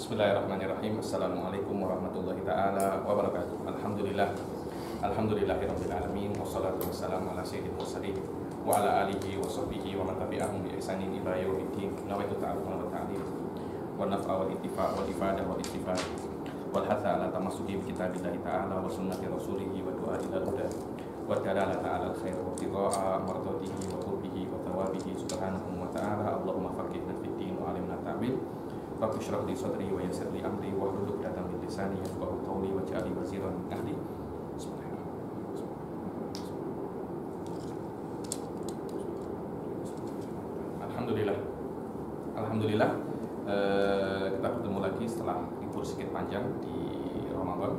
Bismillahirrahmanirrahim. Assalamualaikum warahmatullahi ta'ala wabarakatuh. Alhamdulillahirabbil alamin. Wassalatu wassalamu ala sayyidil mursalin wa ala alihi wa sahbihi wa man tabi'ahum bi ihsanin ila yaumiddin. Nawaitu ta'alluma wa ta'lim wa naf'a wal ittifa' wal ifadah wal istifad wal hatha ala tamassuki bi kitabillahi ta'ala wa sunnati rasulihi wa du'a ila huda wa dalalata ala al-khair wa ibtigha'a mardatihi wa qurbihi wa thawabihi subhanahu wa ta'ala. Allahumma faqihna fid din wa 'allimna ta'wil. Rabbi shrah li sadri wa yassir li amri wa hlul 'uqdatam min lisani yafqahu qawli waj'al li waziran min ahli. Alhamdulillah kita bertemu lagi setelah libur sedikit panjang di Ramadan.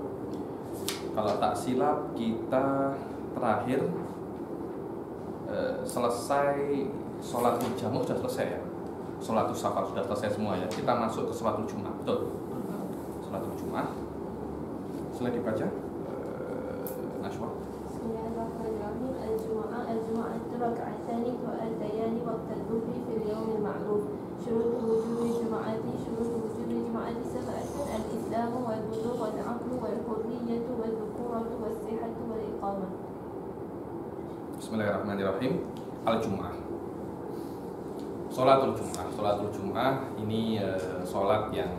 Kalau tak silap kita terakhir selesai sholat jamu sudah selesai ya. Sholatul safar sudah selesai semua ya. Kita masuk ke sholatul Jumat, betul? Sholatul Jumat. Silahkan dibaca. Nashwa. Bismillahirrahmanirrahim. Al-Jumu'atu raka'atani wa atayani waqta dhuhri fil yawmil ma'ruf. Syurut wujubi Jum'ati sab'atun al-Islamu wal bulugh wal 'aqlu wal hurriyatu wal dhukuratu was sihhatu wal iqamah. Bismillahirrahmanirrahim. Al-Jum'ah. Sholatul Jum'ah ini sholat yang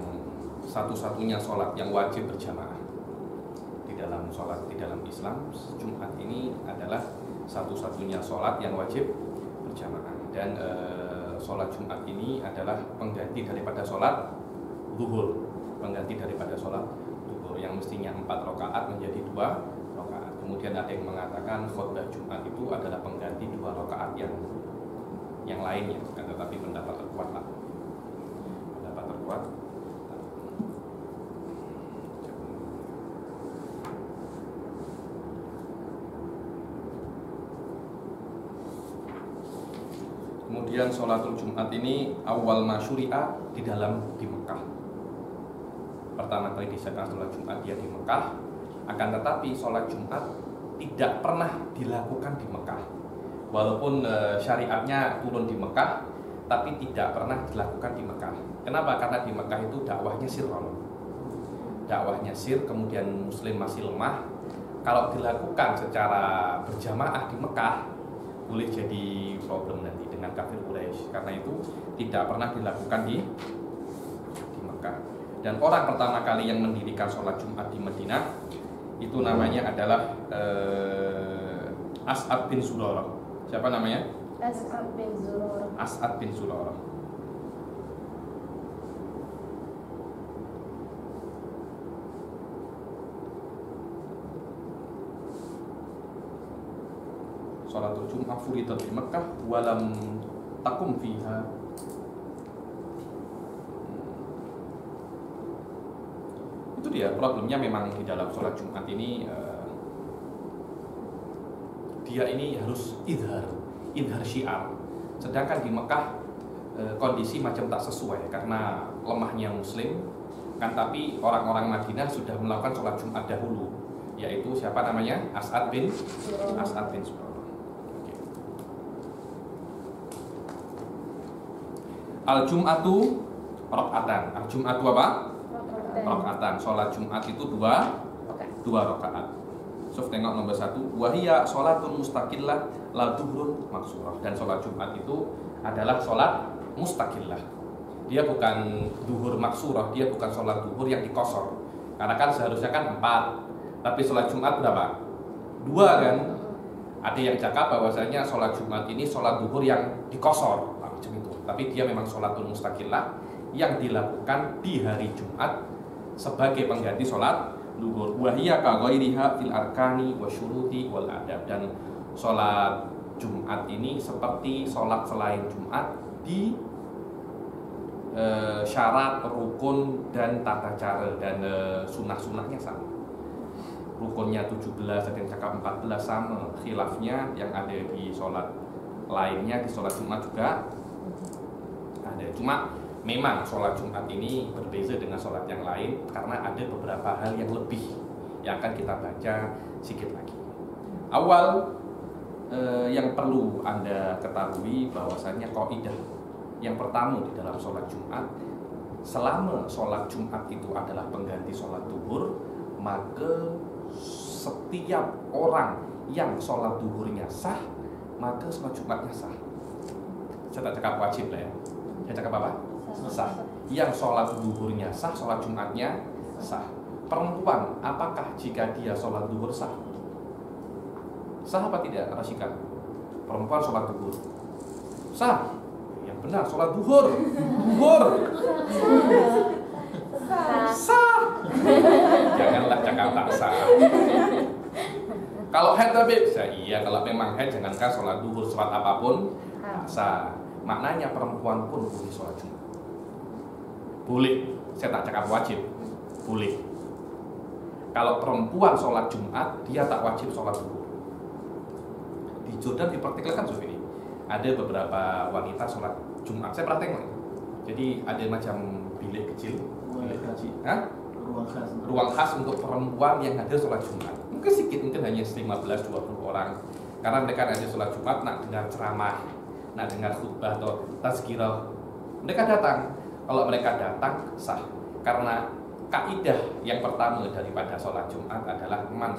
satu-satunya sholat yang wajib berjamaah di dalam Islam. Jumat ini adalah satu-satunya sholat yang wajib berjamaah, dan sholat Jumat ini adalah pengganti daripada sholat zuhur, yang mestinya 4 rakaat menjadi 2 rakaat. Kemudian ada yang mengatakan khutbah Jumat itu adalah pengganti 2 rakaat yang lainnya, tetapi pendapat terkuat. Kemudian sholatul Jumat ini awal masyuri'a di Mekah. Pertama kali disahkan sholat Jumat dia di Mekah, akan tetapi sholat Jumat tidak pernah dilakukan di Mekah. Walaupun syariatnya turun di Mekah, tapi tidak pernah dilakukan di Mekah. Kenapa? Karena di Mekah itu dakwahnya sir, kemudian Muslim masih lemah. Kalau dilakukan secara berjamaah di Mekah, boleh jadi problem nanti dengan kafir Quraisy. Karena itu tidak pernah dilakukan di Mekah. Dan orang pertama kali yang mendirikan sholat Jumat di Madinah itu namanya adalah As'ad bin Zurarah. Siapa namanya? As'ad bin Zurarah. Sholatul Jum'ah furidat di Mekah walam takum fiha. Itu dia problemnya, memang di dalam sholat Jumat ini dia ini harus idhar syiar. Sedangkan di Mekah kondisi macam tak sesuai karena lemahnya Muslim kan, tapi orang-orang Madinah sudah melakukan sholat Jumat dahulu, yaitu siapa namanya? As'ad bin Zurarah. Al-Jum'atu rakaatan. Al-Jum'atu apa? Rakaatan. Sholat Jumat itu 2 rakaat. So, tengok nomor 1. Wahiyya sholatun mustaqillah la duhrun maksurah. Dan sholat Jumat itu adalah sholat mustaqillah. Dia bukan duhur maksurah, dia bukan sholat duhur yang dikosor. Karena kan seharusnya kan 4, tapi sholat Jumat berapa? 2 kan? Ada yang cakap bahwasanya sholat Jumat ini sholat duhur yang dikosor, macam itu. Tapi dia memang sholatul mustaqillah yang dilakukan di hari Jumat sebagai pengganti sholat duhur. Wahiyya ka ghairiha fil arkani wasyuruti wal adab. Dan sholat Jumat ini seperti sholat selain Jumat di syarat, rukun, dan tata cara, dan sunnah-sunnahnya sama. Rukunnya 17, ada yang cakap 14 sama. Khilafnya yang ada di sholat lainnya, di sholat Jumat juga ada. Cuma memang sholat Jumat ini berbeza dengan sholat yang lain karena ada beberapa hal yang lebih yang akan kita baca sedikit lagi. Awal yang perlu Anda ketahui bahwasannya kaidah yang pertama di dalam sholat Jumat, selama sholat Jumat itu adalah pengganti sholat duhur, maka setiap orang yang sholat duhurnya sah, maka sholat Jumatnya sah. Saya tak cakap wajib lah ya. Saya cakap apa? Sah. Yang sholat duhurnya sah, sholat Jumatnya sah. Perempuan, apakah jika dia sholat duhur sah? Sah apa tidak, Rasyika? Perempuan sholat duhur sah? Yang benar, sholat duhur. Duhur sah. Janganlah cakap tak sah. Kalau head tapi bisa, iya. Kalau memang head, jangankan sholat duhur, sholat apapun sah. Maknanya perempuan pun boleh sholat Jumat. Boleh. Saya tak cakap wajib. Boleh. Kalau perempuan sholat Jumat, dia tak wajib sholat duhur. Di Jordan dipraktikkan seperti ini. Ada beberapa wanita sholat Jumat. Saya pernah tengok. Jadi ada macam bilik kecil. Bilik kecil. Hah? Ruang khas untuk perempuan yang ada sholat Jumat. Mungkin sedikit, mungkin hanya 15-20 orang. Karena mereka ada sholat Jumat, nak dengar ceramah, nak dengar khutbah atau tazkirah. Mereka datang. Kalau mereka datang, sah. Karena kaidah yang pertama daripada sholat Jumat adalah man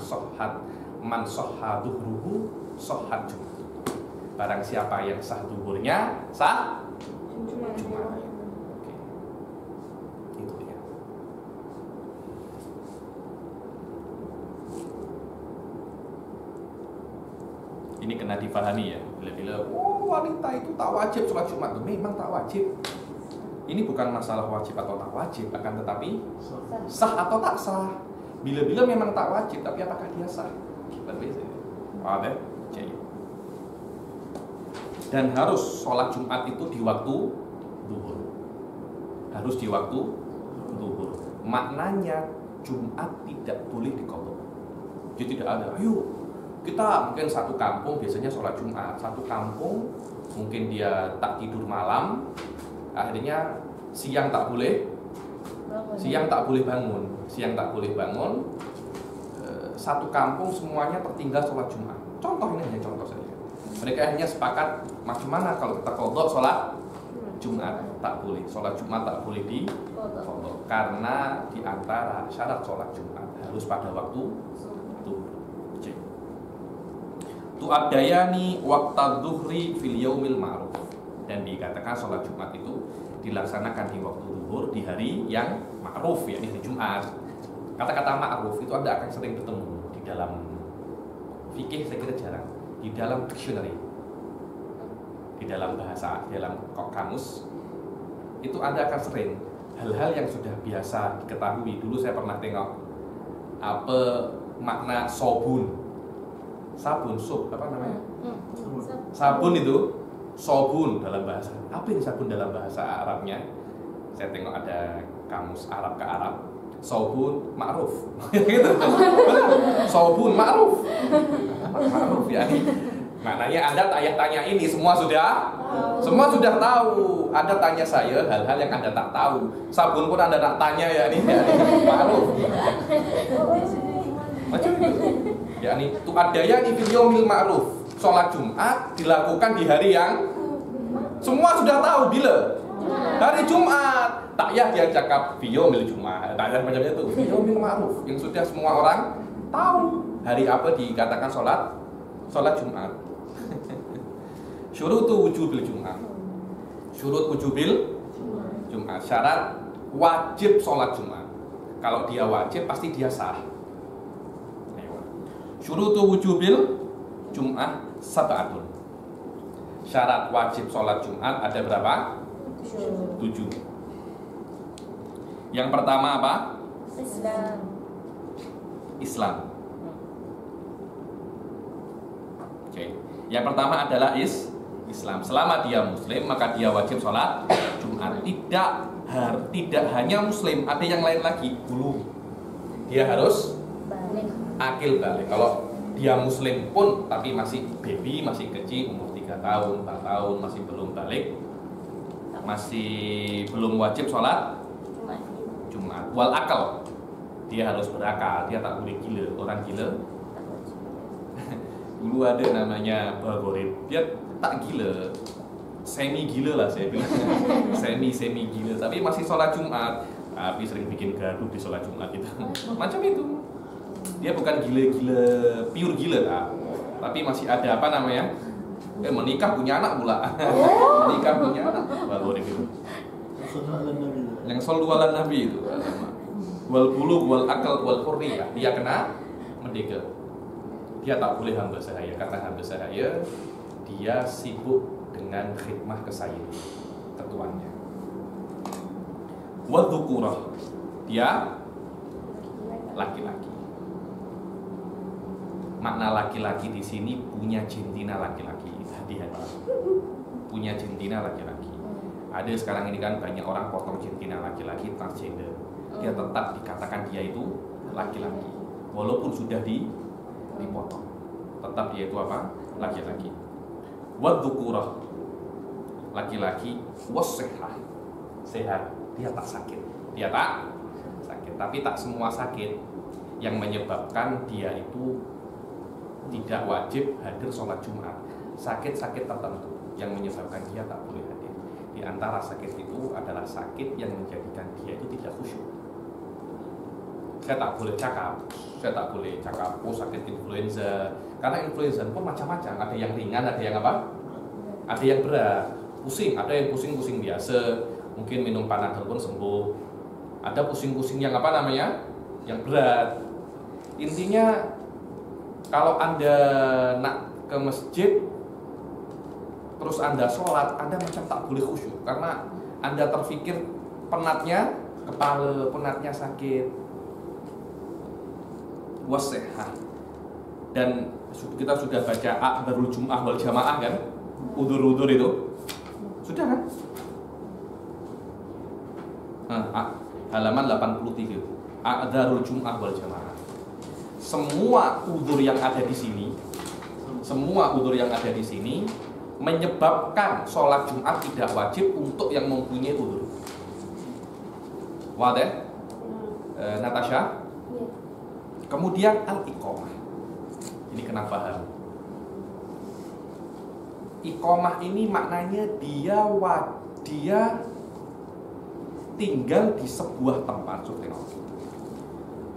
sohha duhruhu sohhat Jumat. Barang siapa yang sah duhurnya, sah Jumat. Oke. Itu ya. Ini kena difahami ya. Bila-bila wanita itu tak wajib sholat Jumat. Memang tak wajib. Ini bukan masalah wajib atau tak wajib, akan tetapi sah atau tak sah. Bila-bila memang tak wajib, tapi apakah dia sah? Berbeza. Ada, jadi. Dan harus sholat Jumat itu di waktu duhur. Harus di waktu duhur. Maknanya Jumat tidak boleh diqadha. Jadi tidak ada. Ayo, kita mungkin satu kampung biasanya sholat Jumat. Satu kampung mungkin dia tak tidur malam. Akhirnya siang tak boleh bangun. Satu kampung semuanya tertinggal sholat Jumat. Contoh ini hanya contoh saja. Mereka hanya sepakat macam mana kalau kita qadha sholat Jumat, tak boleh. Sholat Jumat tak boleh di qadha karena di antara syarat sholat Jumat harus pada waktu itu. Tu'addayani waqta dhuhri fil yaumil ma'ruf. Dan dikatakan sholat Jumat itu dilaksanakan di waktu zuhur di hari yang ma'ruf, yakni hari Jumat. Kata-kata ma'ruf itu Anda akan sering bertemu di dalam fikih, saya kira jarang. Di dalam dictionary, di dalam bahasa, di dalam kamus itu Anda akan sering hal-hal yang sudah biasa diketahui. Dulu saya pernah tengok apa makna sabun, apa namanya? Sabun itu sabun dalam bahasa. Apa ini sabun dalam bahasa Arabnya? Saya tengok ada kamus Arab ke Arab. Sabun ma'ruf. Gitu. Sabun ma'ruf. Ma'ruf ya. Maknanya Anda tak payah tanya ini, semua sudah tahu. Anda tanya saya hal-hal yang Anda tak tahu. Sabun pun Anda tak tanya ya ini. Ma'ruf. Macam itu. Yakni tu'addayani fil yaumil ma'ruf. Sholat Jumat dilakukan di hari yang semua sudah tahu bila hari Jumat. Tak ya dia cakap yaumil Jumat. Tak ada macamnya itu. Yaumil ma'ruf yang sudah semua orang tahu hari apa dikatakan sholat Jumat. Syurutu wujubil Jumat. Syurut wujubil Jumat. Syarat wajib sholat Jumat. Kalau dia wajib pasti dia sah. Syurutu wujubil Jumat sab'atun. Syarat wajib sholat Jumat ada berapa? 7. Yang pertama apa? Islam. Oke. Yang pertama adalah Islam. Selama dia Muslim maka dia wajib sholat Jumat. Tidak hanya Muslim, ada yang lain lagi. Belum. Dia harus akil balik. Kalau dia Muslim pun tapi masih baby, masih kecil, umur 3 tahun, 4 tahun, masih belum balik, masih belum wajib sholat Jumat. Wal akal, dia harus berakal, dia tak boleh gila. Orang gila dulu ada namanya Bagorib, dia tak gila, semi gila lah saya bilang. semi gila, tapi masih sholat Jumat, tapi sering bikin gaduh di sholat Jumat gitu. Macam itu. Dia bukan gila-gila, pure gila tak, tapi masih ada apa namanya? Menikah punya anak pula. Menikah punya anak. Baru itu. Yang sallu ala Nabi itu. Wal bulugh wal akal wal hurriyah. Dia kena merdeka. Dia tak boleh hamba sahaya, karena hamba sahaya dia sibuk dengan khidmah ke saya, ketuanya. Wa dzukurah, dia laki-laki. Makna laki-laki di sini punya jantina laki-laki. Hati-hati. Punya jantina laki-laki. Ada sekarang ini kan banyak orang potong jantina laki-laki, transgender. Dia tetap dikatakan dia itu laki-laki, walaupun sudah dipotong. Tetap dia itu apa? Laki-laki. Wa dzukurah, laki-laki. Was-sihhah, sehat. Dia tak sakit. Dia tak sakit. Tapi tak semua sakit yang menyebabkan dia itu tidak wajib hadir sholat Jumat. Sakit-sakit tertentu yang menyebabkan dia tak boleh hadir. Di antara sakit itu adalah sakit yang menjadikan dia itu tidak khusyuk. Saya tak boleh cakap, oh sakit influenza. Karena influenza pun macam-macam. Ada yang ringan, ada yang apa? Ada yang berat. Pusing, ada yang pusing-pusing biasa. Mungkin minum Panadol pun sembuh. Ada pusing-pusing yang apa namanya? Yang berat. Intinya kalau Anda nak ke masjid terus Anda sholat, Anda macam tak boleh khusyuk karena Anda terfikir penatnya kepala, penatnya sakit. Was-sihhah. Dan kita sudah baca A'dzarul Jum'ah wal Jamaah kan? Udzur-udzur itu. Sudah kan? Halaman 83. A'dzarul Jum'ah wal Jamaah. Semua udzur yang ada di sini, menyebabkan sholat Jumat tidak wajib untuk yang mempunyai udzur. Wadah? Natasha? Kemudian al-iqamah. Ini kena paham. Iqamah ini maknanya dia tinggal di sebuah tempat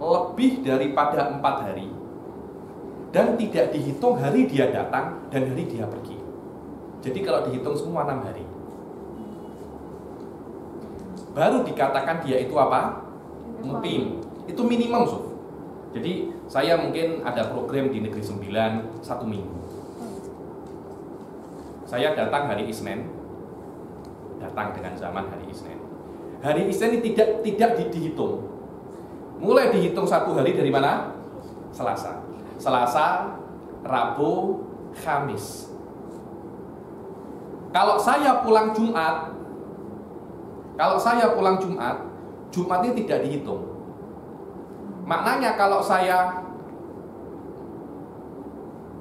lebih daripada 4 hari dan tidak dihitung hari dia datang dan hari dia pergi. Jadi kalau dihitung semua 6 hari baru dikatakan dia itu apa? Muqim. Itu minimum Suf. Jadi saya mungkin ada program di Negeri 9 1 minggu. Saya datang hari Isnin, datang dengan zaman hari Isnin. Hari Isnin ini tidak dihitung. Mulai dihitung 1 hari dari mana? Selasa, Rabu, Kamis. Kalau saya pulang Jumat, Jumat ini tidak dihitung. Maknanya kalau saya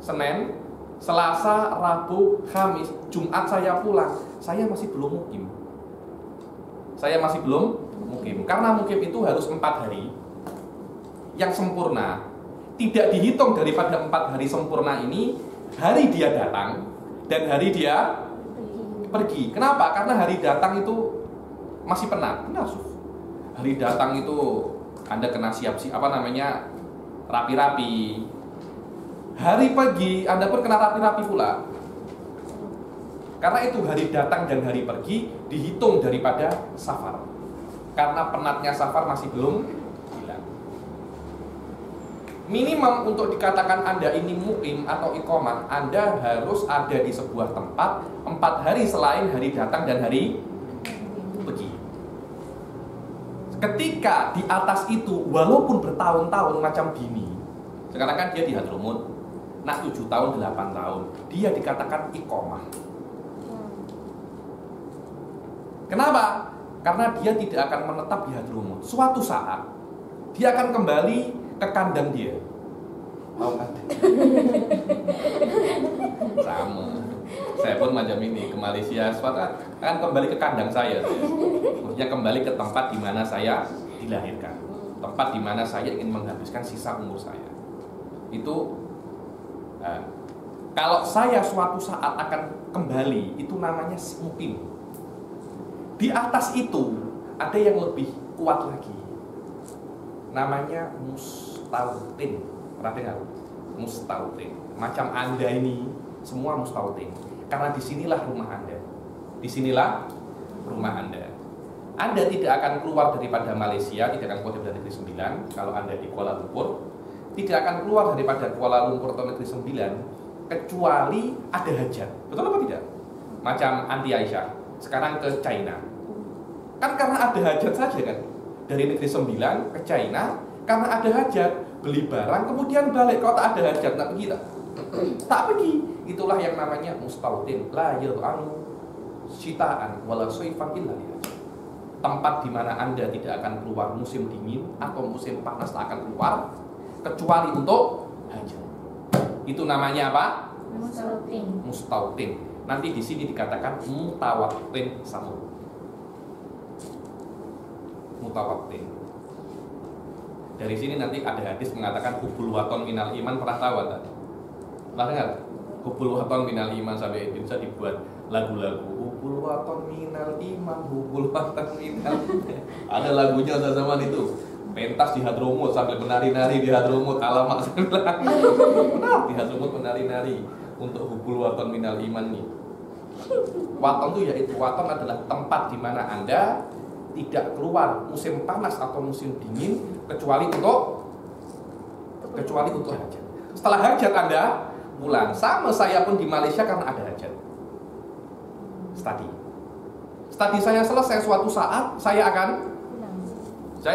Senin, Selasa, Rabu, Kamis, Jumat saya pulang, saya masih belum mukim. Karena mukim itu harus 4 hari yang sempurna. Tidak dihitung daripada 4 hari sempurna ini, hari dia datang dan hari dia pergi. Kenapa? Karena hari datang itu masih penat. Benar, Suf. Hari datang itu Anda kena rapi-rapi. Hari pergi Anda pun kena rapi-rapi pula. Karena itu hari datang dan hari pergi dihitung daripada safar. Karena penatnya safar masih belum hilang. Minimum untuk dikatakan Anda ini muqim atau iqamah, Anda harus ada di sebuah tempat 4 hari selain hari datang dan hari pergi. Ketika di atas itu, walaupun bertahun-tahun macam gini, sekarang kan dia di Hadramut, nak 7 tahun, 8 tahun, dia dikatakan iqamah. Kenapa? Karena dia tidak akan menetap di Hadramut. Suatu saat dia akan kembali ke kandang dia. Mau kan? Sama. Saya pun macam ini ke Malaysia, suatu saat akan kembali ke kandang saya. Maksudnya kembali ke tempat di mana saya dilahirkan, tempat di mana saya ingin menghabiskan sisa umur saya. Itu Kalau saya suatu saat akan kembali, itu namanya mukim. Di atas itu ada yang lebih kuat lagi, namanya mustautin. Pernah dengar? Mustautin. Macam Anda ini semua mustautin, karena disinilah rumah Anda. Disinilah rumah Anda. Anda tidak akan keluar daripada Malaysia, tidak akan keluar dari Negeri Sembilan. Kalau Anda di Kuala Lumpur, tidak akan keluar daripada Kuala Lumpur atau Negeri Sembilan kecuali ada hajat. Betul apa tidak? Macam Anti Aisyah sekarang ke China, kan karena ada hajat saja kan. Dari Negeri Sembilan ke China karena ada hajat, beli barang kemudian balik. Kalau tak ada hajat, tak pergi tak? Tak pergi. Itulah yang namanya mustautin. La yad'anu syitaan wala soifan illa lihajat. Tempat di mana Anda tidak akan keluar musim dingin atau musim panas tak akan keluar kecuali untuk hajat. Itu namanya apa? Mustautin. Mustautin. Nanti di sini dikatakan mutawatin samud. Mutawatin. Dari sini nanti ada hadis mengatakan hubul waton minal iman. Pernah tahu tak? Pernah dengar? Hubul waton minal iman, sampai bisa dibuat lagu-lagu. Hubul waton minal iman, hubul waton minal iman. Ada lagunya zaman itu. Pentas di Hadromut sambil menari-nari di Hadromut, alamak benar di Hadromut menari-nari untuk hubul waton minal iman nih. Waton itu yaitu waton adalah tempat di mana Anda tidak keluar musim panas atau musim dingin kecuali untuk hajat. Setelah hajat Anda pulang. Sama saya pun di Malaysia karena ada hajat. Studi saya selesai, suatu saat saya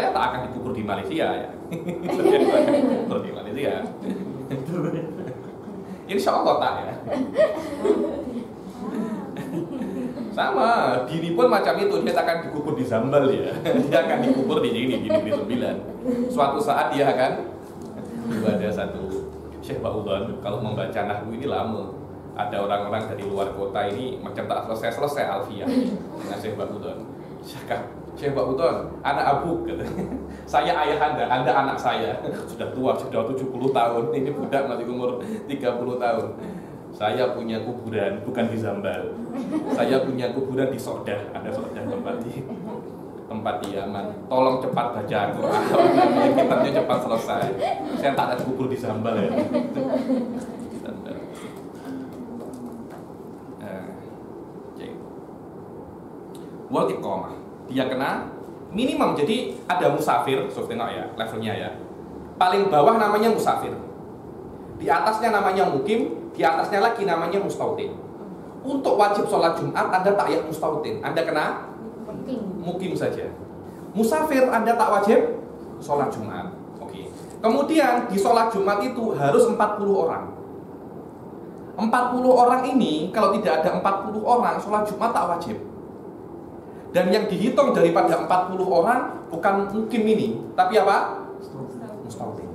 tak akan dikubur di Malaysia ya. Dikubur di Malaysia. Insya Allah tak ya. Sama, diri pun macam itu, dia akan dikubur di Zambal ya. Dia akan dikubur di Negeri Sembilan. Suatu saat dia akan ada satu Syekh Ba'udhan, kalau membaca nahwu ini lama. Ada orang-orang dari luar kota ini macam tak selesai alfiyah dengan Syekh Ba'udhan. Syekh Ba'udhan, anak abu katanya. Saya ayah anda anak saya. Sudah tua, sudah 70 tahun. Ini budak masih umur 30 tahun. Saya punya kuburan bukan di Zambal. Saya punya kuburan di Sodah. Ada Sodah tempat di Yaman. Tolong cepat baca Al-Quran. Kitabnya cepat selesai. Saya tak ada kubur di Zambal ya. Wal iqamah. Dia kena minimum. Jadi ada musafir, so tengok ya levelnya ya. Paling bawah namanya musafir. Di atasnya namanya mukim, di atasnya lagi namanya mustautin. Untuk wajib sholat Jumat Anda tak ya mustautin, Anda kena mukim saja. Musafir Anda tak wajib sholat Jumat. Oke. Kemudian di sholat Jumat itu harus 40 orang. 40 orang ini kalau tidak ada 40 orang sholat Jumat tak wajib. Dan yang dihitung daripada 40 orang bukan mukim ini, tapi apa? Mustautin.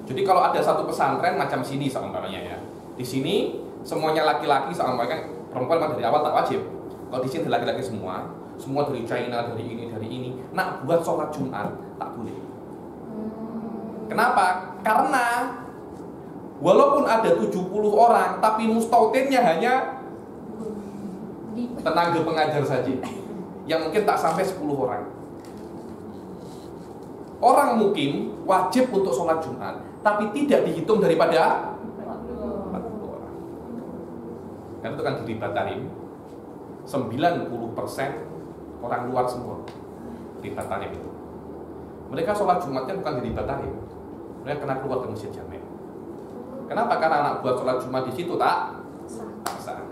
Jadi kalau ada satu pesantren macam sini seumpamanya ya, di sini semuanya laki-laki, seumpamanya perempuan dari awal tak wajib. Kalau di sini laki-laki semua dari China, dari ini, nak buat sholat Jumat tak boleh. Kenapa? Karena walaupun ada 70 orang, tapi mustautinnya hanya tenaga pengajar saja, yang mungkin tak sampai 10 orang. Orang mukim wajib untuk sholat Jumat, tapi tidak dihitung daripada 40 orang. Karena itu kan di Batarim 90% orang luar semua di Batarim itu. Mereka sholat Jumatnya bukan di Batarim, mereka kena keluar ke Masjid Jami'. Kenapa? Karena anak buat sholat Jumat di situ tak sah.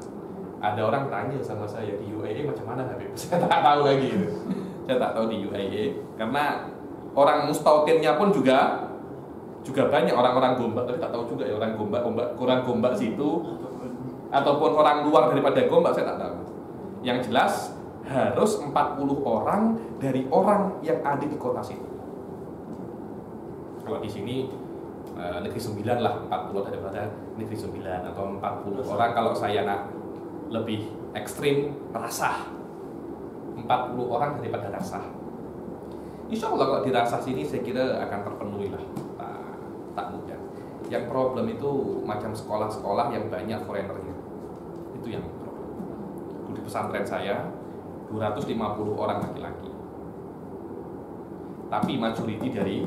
Ada orang tanya sama saya di UAE macam mana Habib? Saya tak tahu lagi. Saya tak tahu di UAE karena orang mustautinnya pun juga banyak orang-orang Gombak, tapi tak tahu juga ya orang Gombak situ ataupun orang luar daripada Gombak saya tak tahu. Yang jelas harus 40 orang dari orang yang ada di kota situ. Kalau di sini Negeri Sembilan lah 40 daripada Negeri Sembilan, atau 40 orang kalau saya nak lebih ekstrim Rasah, 40 orang daripada Rasah. Insya Allah kalau di Rasah sini saya kira akan terpenuhi lah, tak mudah. Yang problem itu macam sekolah-sekolah yang banyak foreignernya. Itu yang problem. Di pesantren saya 250 orang laki-laki. Tapi majority dari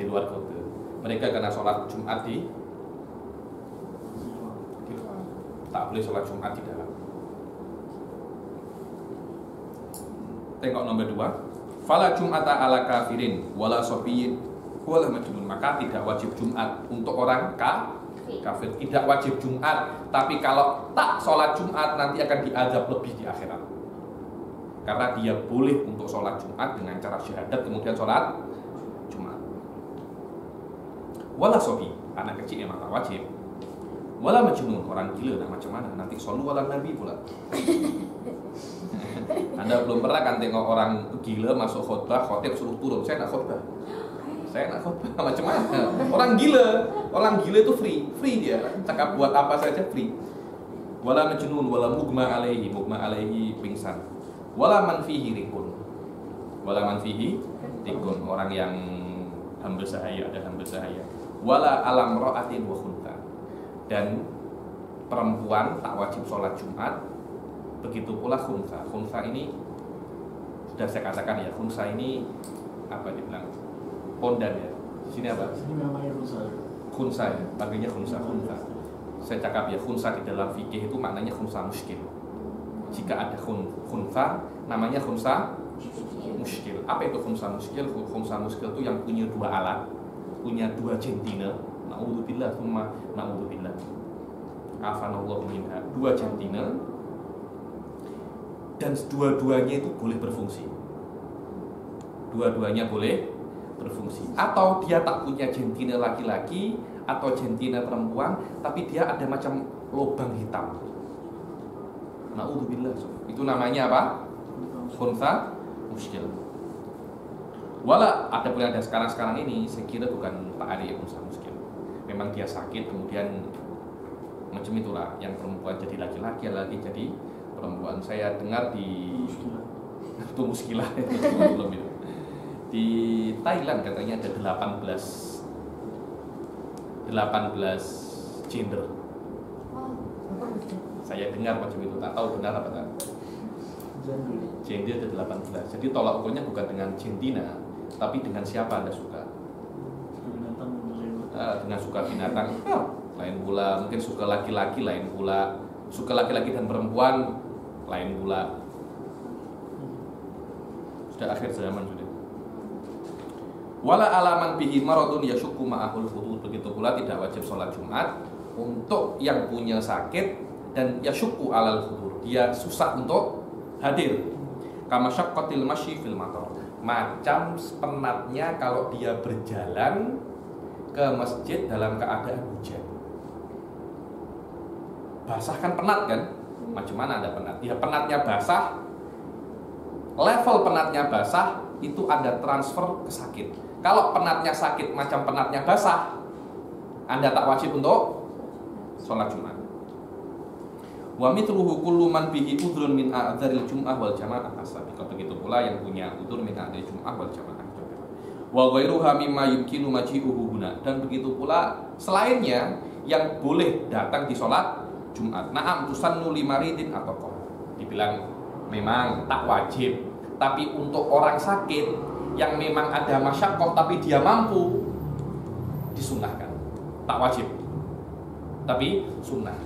luar kota. Mereka kena sholat Jumat di tak boleh sholat Jumat di dalam. Tengok nomor 2. Fala Jum'ata ala kafirin wala sobiyin wala majnun. Maka tidak wajib Jumat untuk orang kafir. Tidak wajib Jumat. Tapi kalau tak sholat Jumat nanti akan diazab lebih di akhirat. Karena dia boleh untuk sholat Jumat dengan cara syahadat kemudian sholat Jumat. Wala sobi, anak kecil yang maka wajib. Wala majnun, orang gila, nah macam mana? Nanti solu wala nabi pula. Anda belum pernah kan tengok orang gila masuk khutbah, khotib suruh turun. Saya nak khutbah. Macam mana? Orang gila itu free dia. Cakap buat apa saja free. Wala majnun, wala mugma alaihi pingsan. Wala man fihi rikun. Orang yang hamba sahaya, ada hamba sahaya. Wala alam ra'atin wa khunta. Dan perempuan tak wajib sholat Jumat. Begitu pula khunsa. Khunsa ini sudah saya katakan ya, khunsa ini apa dibilang? Pondan ya. Di sini apa? Ini namanya khunsa. Khunsa ya, panggilnya khunsa. Saya cakap ya, khunsa di dalam fikih itu maknanya khunsa muskil. Jika ada khunsa, namanya khunsa muskil. Apa itu khunsa muskil? Khunsa muskil itu yang punya 2 alat, punya 2 jantina. Na'udzubillah, summa na'udzubillah. Afanallahu minha. 2 jantina. Dan dua-duanya itu boleh berfungsi. Dua-duanya boleh berfungsi. Atau dia tak punya jantina laki-laki atau jantina perempuan, tapi dia ada macam lubang hitam. Na'udzubillah. Itu namanya apa? Khunsa muskil. Wala ada pun yang ada sekarang ini, saya kira bukan tak ada yang khunsa muskil. Memang dia sakit, kemudian macam itulah. Yang perempuan jadi laki-laki, laki jadi perempuan. Saya dengar di itu muskilah belum itu. Di Thailand katanya ada 18 gender. Saya dengar macam itu, tak tahu benar apa tak. Gender ada 18. Jadi tolak ukurnya bukan dengan jantina, tapi dengan siapa Anda suka. Dengan suka binatang, lain pula. Mungkin suka laki-laki, lain pula. Suka laki-laki dan perempuan, lain pula. Sudah akhir zaman sudah. Wala alaman bihi maradun yashukku ma'ahul futur. Begitu pula tidak wajib sholat Jumat untuk yang punya sakit dan yashukku alal futur. Dia susah untuk hadir. Kama syaqqatil masyi fil matar. Macam penatnya kalau dia berjalan ke masjid dalam keadaan hujan. Basah kan penat kan? Macam mana ada penat? Ya penatnya basah. Level penatnya basah itu ada transfer ke sakit. Kalau penatnya sakit macam penatnya basah, Anda tak wajib untuk sholat Jumat. Wa mithluhu kullu man bihi udhrun min a'dzaril jum'ah wal jamaah as-sabiqah. Begitu pula yang punya udhur min a'dzaril jum'ah wal jamaah. Wa ghairuha mimma yumkinu maji'uhu huna. Dan begitu pula selainnya yang boleh datang di sholat Jumat. Na'am tusannu limaridin atau qom. Dibilang memang tak wajib, tapi untuk orang sakit yang memang ada masyaqqah tapi dia mampu, disunnahkan. Tak wajib, tapi sunnah.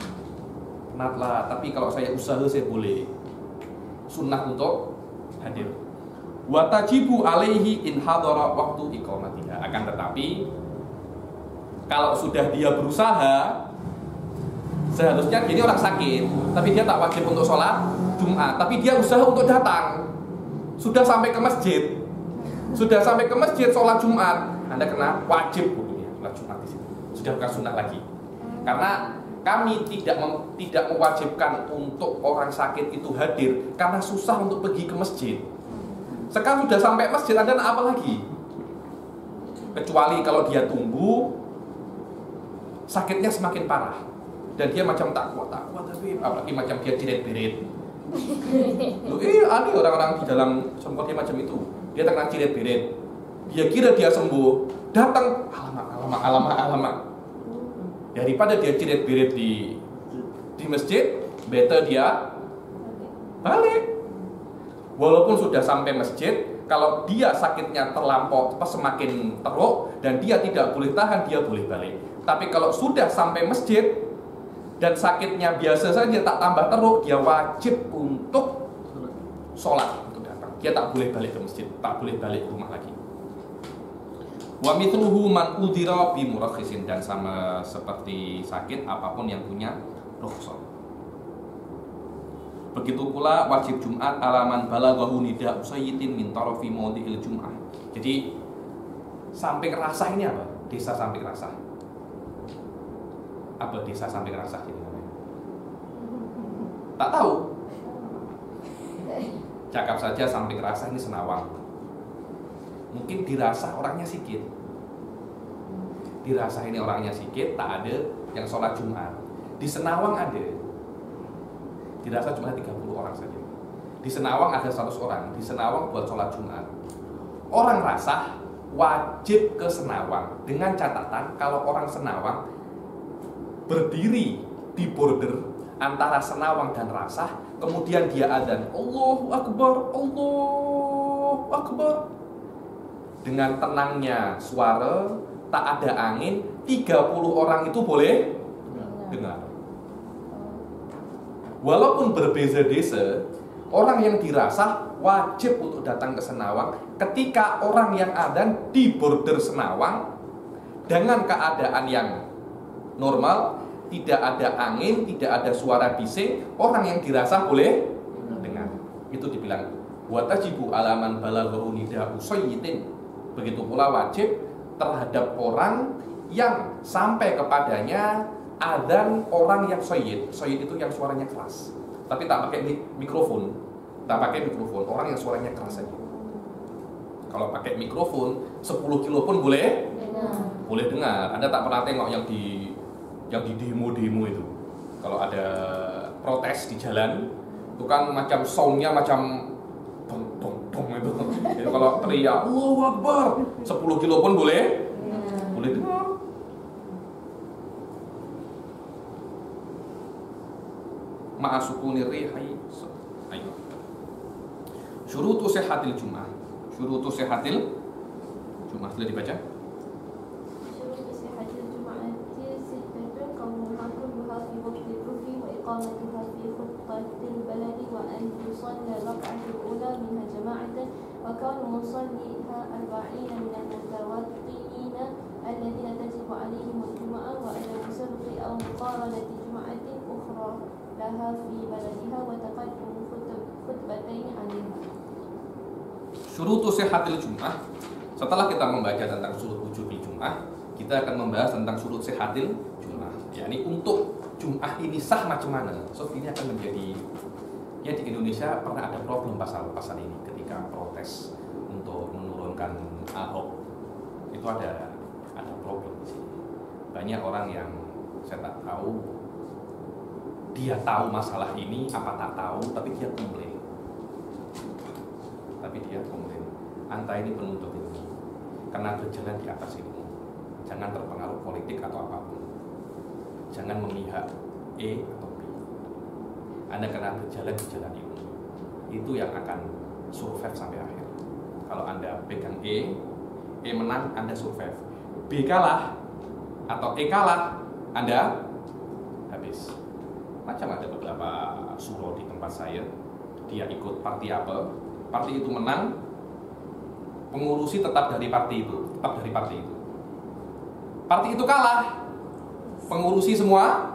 Penatlah, tapi kalau saya usaha saya boleh. Sunnah untuk hadir. Wa tajibu alaihi in hadara waktu iqamatiha. Akan tetapi kalau sudah dia berusaha, seharusnya jadi orang sakit, tapi dia tak wajib untuk sholat Jumat, tapi dia usaha untuk datang. Sudah sampai ke masjid, sholat Jumat, Anda kena wajib hukumnya sholat Jumat di situ. Sudah bukan sunnah lagi. Karena kami tidak mewajibkan untuk orang sakit itu hadir karena susah untuk pergi ke masjid. Sekarang sudah sampai masjid, Anda nak apa lagi? Kecuali kalau dia tunggu sakitnya semakin parah dan dia macam tak kuat tapi apalagi macam dia cirit-birit. Ada orang-orang di dalam sempat dia macam itu. Dia terkena cirit-birit. Dia kira dia sembuh, datang, alamak. Daripada dia cirit-birit di masjid, better dia balik. Walaupun sudah sampai masjid, kalau dia sakitnya terlampau semakin teruk dan dia tidak boleh tahan, dia boleh balik. Tapi kalau sudah sampai masjid dan sakitnya biasa saja tak tambah teruk, dia wajib untuk sholat, untuk datang. Dia tak boleh balik ke masjid, tak boleh balik ke rumah lagi. Wa mithluhu man udhira bi murakhisin, dan sama seperti sakit apapun yang punya rukhsah. Begitu pula wajib Jumat alaman balaghahu nida usayyitin min tarafi mawdi'il Jum'ah. Jadi samping rasah ini apa? Desa samping rasah. Apa desa samping rasah ini namanya? Tak tahu. Cakap saja samping rasah ini Senawang. Mungkin dirasa orangnya sikit. Dirasa ini orangnya sikit, tak ada yang sholat Jumat. Di Senawang ada. Dirasa cuma 30 orang saja. Di Senawang ada 100 orang. Di Senawang buat sholat Jumat. Orang rasah wajib ke Senawang, dengan catatan kalau orang Senawang berdiri di border antara Senawang dan Rasah, kemudian dia adzan Allahu Akbar, Allahu Akbar, dengan tenangnya suara, tak ada angin, 30 orang itu boleh dengar. Walaupun berbeza desa, orang yang dirasah wajib untuk datang ke Senawang. Ketika orang yang adzan di border Senawang dengan keadaan yang normal, tidak ada angin, tidak ada suara bising, orang yang dirasah boleh dengar. Itu dibilang watajibu alaman balaghahu nida usayyitin. Begitu pula wajib terhadap orang yang sampai kepadanya adzan orang yang sayyid. Sayyid itu yang suaranya keras, tapi tak pakai mikrofon. Orang yang suaranya keras saja. Kalau pakai mikrofon 10 kilo pun boleh dengar. Anda tak pernah tengok yang di demo-demo itu. Kalau ada protes di jalan, itu kan macam soundnya macam dong itu. Jadi kalau teriak Allahu Akbar 10 kilo pun boleh dengar. Ma'asukuni rihi. Ayo. Syurutu sihhatil Jum'ah. Syurutu sihhatil Jum'ah sudah dibaca? Syurutu sihhatil Jum'ati sittatun qawmuha kulluha fi waqti dhuhri wa iqamatuha fi khutbatil baladi wa an tusalla rak'atul ula minha jama'atan wa kanu musalliha 40 min al-mutawatti'ina alladhina tajibu 'alaihim al-jum'ah wa ala musabbi aw muqaranati jum'atin ukhra laha fi baladiha wa taqaddum khutbataini 'alaiha. Syurutu sihhatil Jum'ah. Setelah kita membaca tentang syurut wujubil Jum'ah, kita akan membahas tentang syurut sihhatil Jum'ah. yakni untuk Jum'ah ini sah macam mana. So ini akan menjadi, ya di Indonesia pernah ada problem pasal ini ketika protes untuk menurunkan Ahok. Itu ada problem di sini. Banyak orang yang saya tak tahu, dia tahu masalah ini apa tak tahu, tapi dia komplain. Anta ini penuntut ilmu, karena berjalan di atas ilmu. Jangan terpengaruh politik atau apapun. Jangan memihak A atau B. Anda kena berjalan di jalan ilmu. Itu yang akan survive sampai akhir. Kalau Anda pegang A menang, Anda survive. B kalah atau E kalah, Anda habis. Macam ada beberapa suro di tempat saya, dia ikut parti apa, parti itu menang, pengurusi tetap dari parti itu, Parti itu kalah, pengurusi semua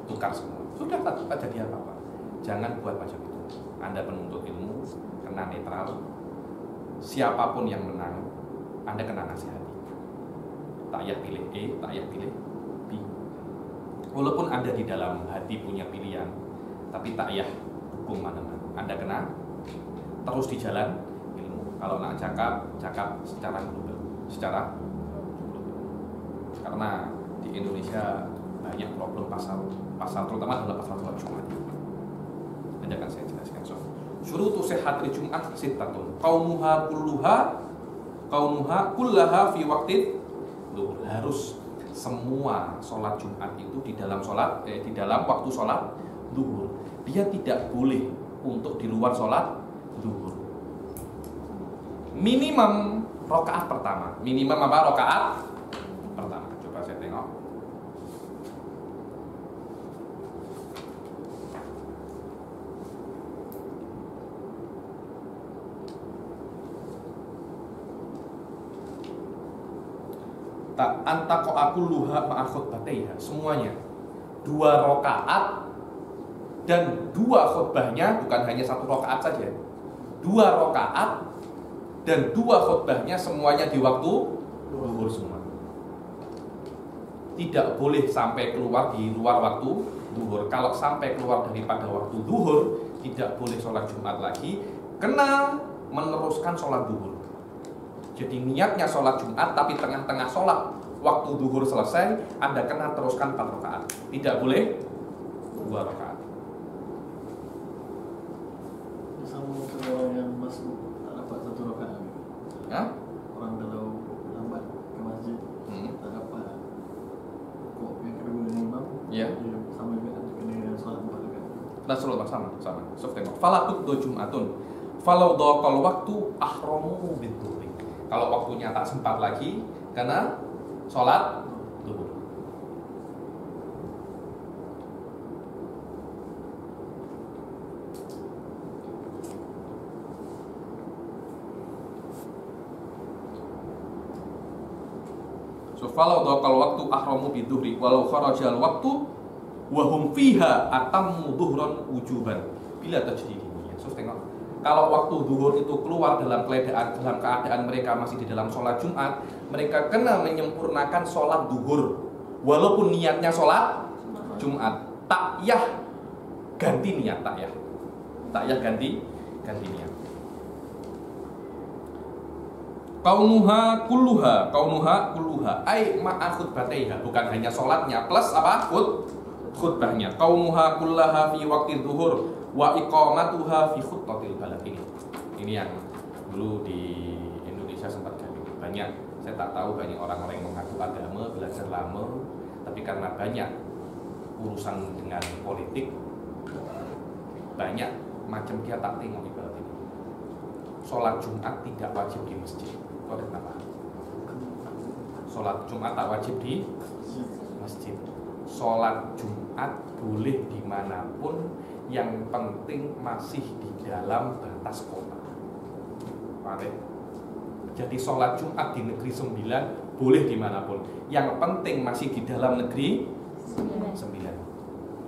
tukar semua. Sudah tak jadi apa-apa. Jangan buat macam itu. Anda penuntut ilmu, kena netral. Siapapun yang menang, Anda kena nasihati. Tak payah pilih E, tak payah pilih B. Walaupun Anda di dalam hati punya pilihan, tapi tak payah dukung mana-mana. Anda kena terus di jalan ilmu. Kalau nak cakap secara global, karena di Indonesia banyak problem pasal terutama adalah pasal sholat Jumat. Nanti akan saya jelaskan. Syurutu sihhatil Jum'ah sittatun qaumuha kulluha kaunuha kullaha fi waqtin duhur. Harus semua sholat Jumat itu di dalam waktu sholat duhur. Dia tidak boleh untuk di luar sholat duhur. Minimum rakaat pertama. Minimum apa? Rakaat pertama. Coba saya tengok. Tak antako aku luha ma'akhut bataiha. Semuanya 2 rakaat dan 2 khutbahnya, bukan hanya 1 rakaat saja. 2 rakaat dan 2 khutbahnya semuanya di waktu duhur semua. Tidak boleh sampai keluar di luar waktu duhur. Kalau sampai keluar daripada waktu duhur, tidak boleh sholat Jumat lagi, kena meneruskan sholat duhur. Jadi niatnya sholat Jumat, tapi tengah-tengah sholat waktu duhur selesai, Anda kena teruskan 4 rakaat. Tidak boleh 2 rakaat. Sama kalau yang masuk tak dapat 1 rakaat. Ya? Orang kalau lambat ke masjid tak dapat kok yang kedua dengan imam. Ya. Dia sama juga kena sholat 4 rakaat. Nah, sholat sama. Sof tengok. Falakut do Jumatun. Falau dokal waktu ahromu bidduhri. Kalau waktunya tak sempat lagi, karena sholat duhur. So falau dokal waktu ahromu bidduhri walau kharajal waktu wahum fiha atammu duhron wujuban bila tajdidiniya. So tengok. Kalau waktu duhur itu keluar dalam keadaan mereka masih di dalam sholat Jumat, mereka kena menyempurnakan sholat duhur walaupun niatnya sholat Jumat. Takyah ganti niat, takyah ganti niat. Kaunuha kulluha ai ma'akhut bataiha, bukan hanya sholatnya plus apa? Khutbahnya. Kaunuha kullaha fi waqti duhur wa iqamatuha fi khutbatil balad. Ini yang dulu di Indonesia sempat jadi banyak. Saya tak tahu banyak orang-orang yang mengaku agama, belajar lama, tapi karena banyak urusan dengan politik, banyak macam dia tak tengok ibarat ini. Sholat Jumat tidak wajib di masjid. Kau ada kenapa? Sholat Jumat tak wajib di masjid. Sholat Jumat boleh dimanapun, yang penting masih di dalam batas kota. Paham? Jadi sholat Jumat di negeri 9 boleh dimanapun, yang penting masih di dalam negeri 9.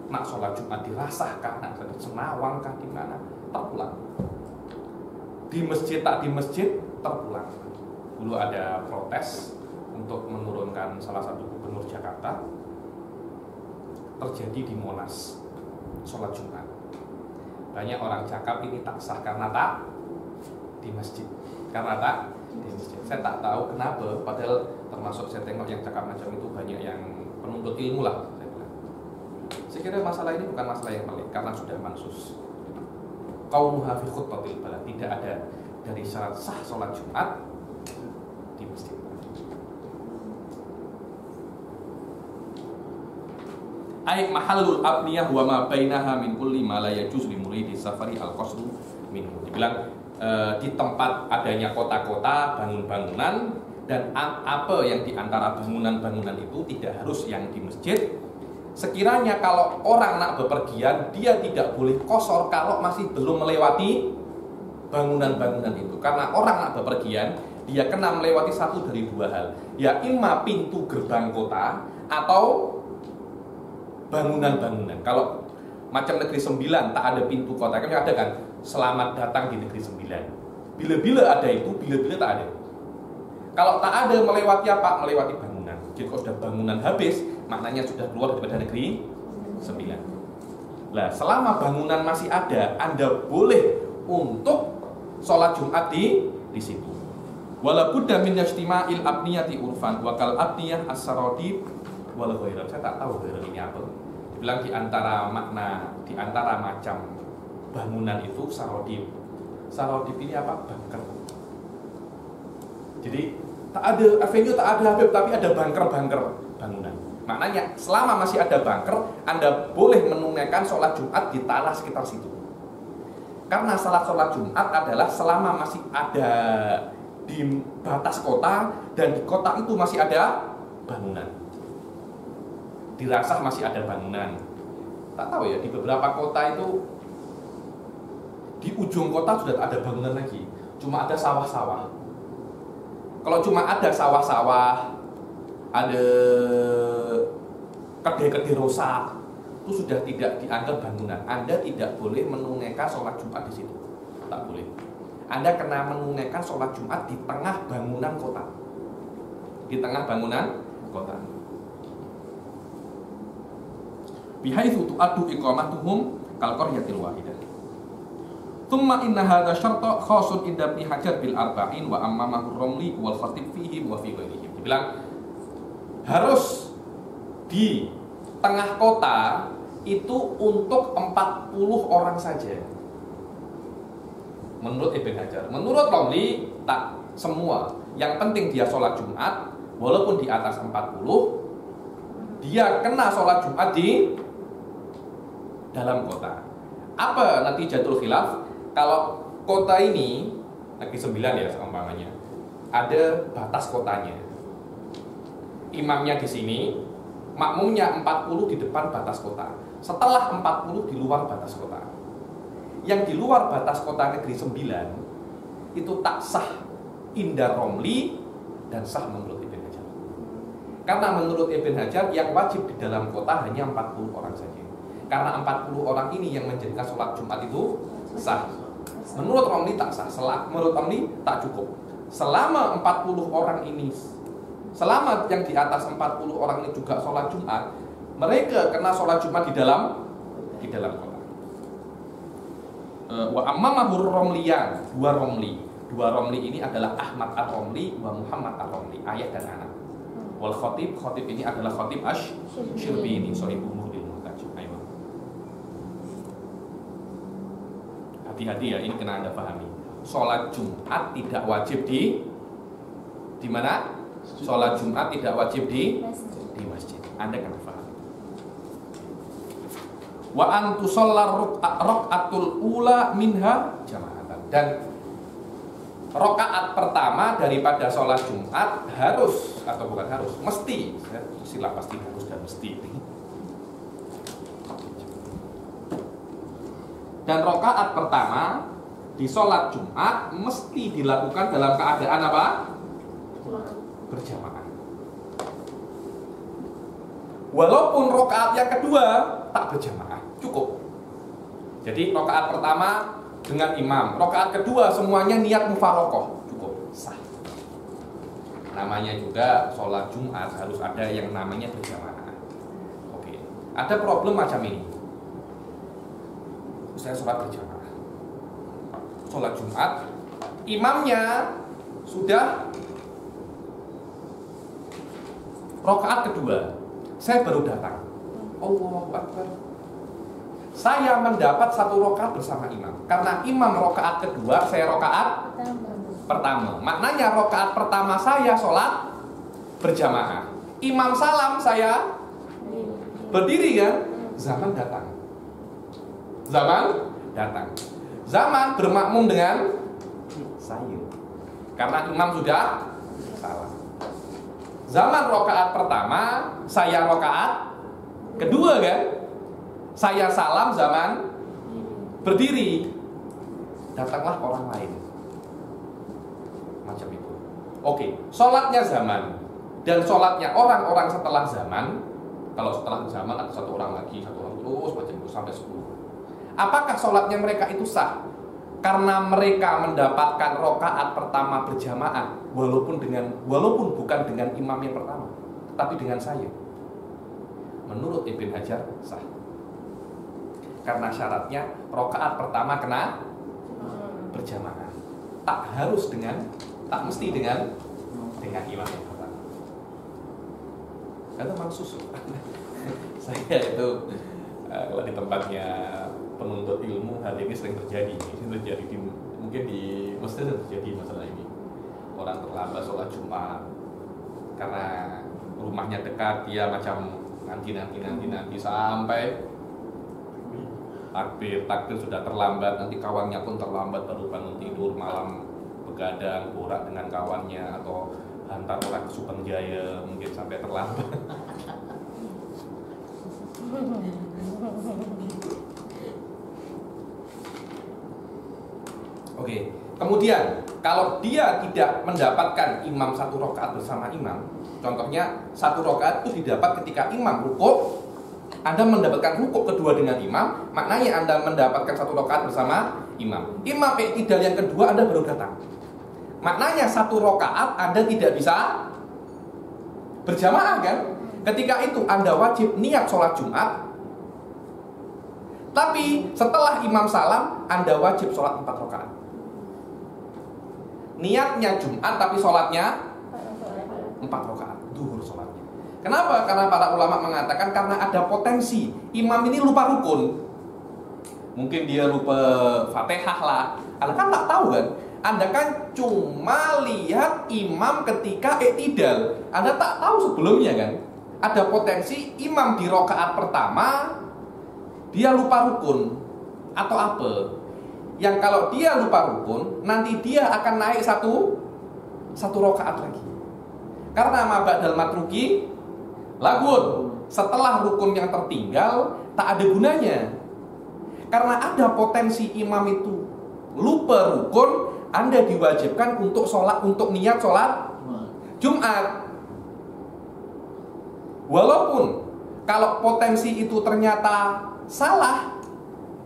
Nak sholat Jumat dirasah kah, nak Senawang kah, di mana, terpulang. Di masjid tak di masjid, terpulang. Dulu ada protes untuk menurunkan salah satu gubernur Jakarta, terjadi di Monas sholat Jumat. Banyak orang cakap ini tak sah karena tak di masjid. Karena tak di masjid. Saya tak tahu kenapa, padahal termasuk saya tengok yang cakap macam itu banyak yang penuntut ilmu lah, saya bilang. Saya kira masalah ini bukan masalah yang pelik, karena sudah mansus. Kaunuha fi khutbatil balad, tidak ada dari syarat sah sholat Jumat di masjid. Ai mahallul abniyah wa ma bainaha min kulli ma la yajuz li muridi safari al-qasru minhu. Dibilang di tempat adanya kota-kota, bangun-bangunan, dan apa yang di antara bangunan-bangunan itu tidak harus yang di masjid. Sekiranya kalau orang nak bepergian, dia tidak boleh qasar kalau masih belum melewati bangunan-bangunan itu. Karena orang nak bepergian, dia kena melewati satu dari 2 hal. Ya imma pintu gerbang kota atau bangunan-bangunan. Kalau macam negeri 9 tak ada pintu kota, kan ada kan selamat datang di negeri 9. Bila-bila ada itu, bila-bila tak ada. Kalau tak ada melewati apa? Melewati bangunan. Jadi kalau sudah bangunan habis, maknanya sudah keluar daripada negeri 9. Nah, selama bangunan masih ada, Anda boleh untuk sholat Jumat di situ. Wala budda min yajtima'il abniyati urfan wa kal abniyah as-saradib wal ghairat. Saya tak tahu ghairat ini apa. Bilang di antara makna, di antara macam bangunan itu sarodib. Sarodib ini apa? Bunker. Jadi tak ada avenue, tak ada Habib, tapi ada bunker-bunker bangunan. Maknanya selama masih ada bunker, Anda boleh menunaikan sholat Jumat di tanah sekitar situ. Karena sholat Jumat adalah selama masih ada di batas kota dan di kota itu masih ada bangunan. Dirasah masih ada bangunan. Tak tahu ya, di beberapa kota itu di ujung kota sudah ada bangunan lagi, cuma ada sawah-sawah. Kalau cuma ada sawah-sawah, ada kedai-kedai rusak, itu sudah tidak dianggap bangunan. Anda tidak boleh menunaikan sholat Jumat di situ, tak boleh. Anda kena menunaikan sholat Jumat di tengah bangunan kota, di tengah bangunan kota. Bihaitsu tu'addu iqamatuhum kal qaryatil wahidah. Tsumma inna hadza syarta khasun inda Ibnu Hajar bil arba'in wa ammamahu Romli wal Khatib fihi wa fi ghairihi. Dibilang harus di tengah kota itu untuk 40 orang saja. Menurut Ibnu Hajar, menurut Romli tak semua. Yang penting dia sholat Jumat walaupun di atas 40, dia kena sholat Jumat di dalam kota. Apa nanti jatuh khilaf? Kalau kota ini lagi 9 ya seumpamanya, ada batas kotanya. Imamnya di sini, makmumnya 40 di depan batas kota. Setelah 40 di luar batas kota. Yang di luar batas kota negeri 9 itu tak sah inda Romli dan sah menurut Ibnu Hajar. Karena menurut Ibnu Hajar yang wajib di dalam kota hanya 40 orang saja. Karena 40 orang ini yang menjadikan sholat Jumat itu sah. Menurut Romli tak sah. Menurut Romli tak cukup. Selama 40 orang ini, selama yang di atas 40 orang ini juga sholat Jumat, mereka kena sholat Jumat di dalam kota. Wa ammamahur Romliyan, dua Romli ini adalah Ahmad ar-Romli wa Muhammad ar-Romli, ayah dan anak. Wal Khatib ini adalah Khatib Asy-Syirbi, Shahibul Muhdil Muhtaj. Ayo. Hati-hati ya, ini kena Anda pahami. Sholat Jumat tidak wajib di mana? Sholat Jumat tidak wajib di masjid. Anda kena paham. Wa an tusallar rakaatul ula minha jama'atan. Dan rakaat pertama daripada sholat Jumat harus, atau bukan harus, mesti, sila pasti harus dan mesti. Dan rakaat pertama di sholat Jumat mesti dilakukan dalam keadaan apa? Berjamaah. Walaupun rakaat yang kedua tak berjamaah, cukup. Jadi rakaat pertama dengan imam, rakaat kedua semuanya niat mufarokoh, cukup, sah. Namanya juga sholat Jumat harus ada yang namanya berjamaah. Oke. Ada problem macam ini. Saya sholat berjamaah, sholat Jumat, imamnya sudah rakaat kedua, saya baru datang. Allahu Akbar. Saya mendapat satu rakaat bersama imam. Karena imam rakaat kedua, saya rakaat pertama. Maknanya rakaat pertama saya sholat berjamaah. Imam salam, saya berdiri kan? Zaman datang. Zaman bermakmum dengan saya. Karena imam sudah salam. Zaman rakaat pertama, saya rakaat kedua kan? Saya salam, zaman berdiri. Datanglah orang lain. Macam itu. Oke, sholatnya zaman. Dan sholatnya orang-orang setelah zaman. Kalau setelah zaman ada satu orang lagi, satu orang terus, macam itu sampai 10. Apakah sholatnya mereka itu sah? Karena mereka mendapatkan rakaat pertama berjamaah, walaupun bukan dengan imam yang pertama, tapi dengan saya. Menurut Ibnu Hajar sah. Karena syaratnya rakaat pertama kena berjamaah. Tak mesti dengan imam yang pertama. Kata Mang Susu. Saya itu kalau di tempatnya penuntut ilmu hal ini sering terjadi. Mungkin di masjid terjadi masalah ini. orang terlambat sholat Jumat karena rumahnya dekat, dia macam nanti sampai takbir sudah terlambat, nanti kawannya pun terlambat baru bangun tidur, malam begadang borak dengan kawannya atau hantar orang ke Subang Jaya mungkin sampai terlambat. Oke, kemudian kalau dia tidak mendapatkan imam 1 rakaat bersama imam, contohnya 1 rakaat itu didapat ketika imam rukuk, Anda mendapatkan rukuk kedua dengan imam, maknanya Anda mendapatkan 1 rakaat bersama imam. Imam i'tidal yang kedua Anda baru datang, maknanya 1 rakaat Anda tidak bisa berjamaah kan? Ketika itu Anda wajib niat sholat Jumat, tapi setelah imam salam Anda wajib sholat 4 rakaat. Niatnya Jumat tapi sholatnya 4 rakaat, duhur sholatnya. Kenapa? Karena para ulama mengatakan karena ada potensi imam ini lupa rukun. Mungkin dia lupa Fatihah lah. Anda kan tak tahu kan? Anda kan cuma lihat imam ketika i'tidal. Anda tak tahu sebelumnya kan? Ada potensi imam di rakaat pertama dia lupa rukun atau apa? Yang kalau dia lupa rukun, nanti dia akan naik satu rakaat lagi. Karena ma ba'dal matruki lagun, setelah rukun yang tertinggal tak ada gunanya. Karena ada potensi imam itu lupa rukun, Anda diwajibkan untuk niat sholat Jumat. Walaupun kalau potensi itu ternyata salah,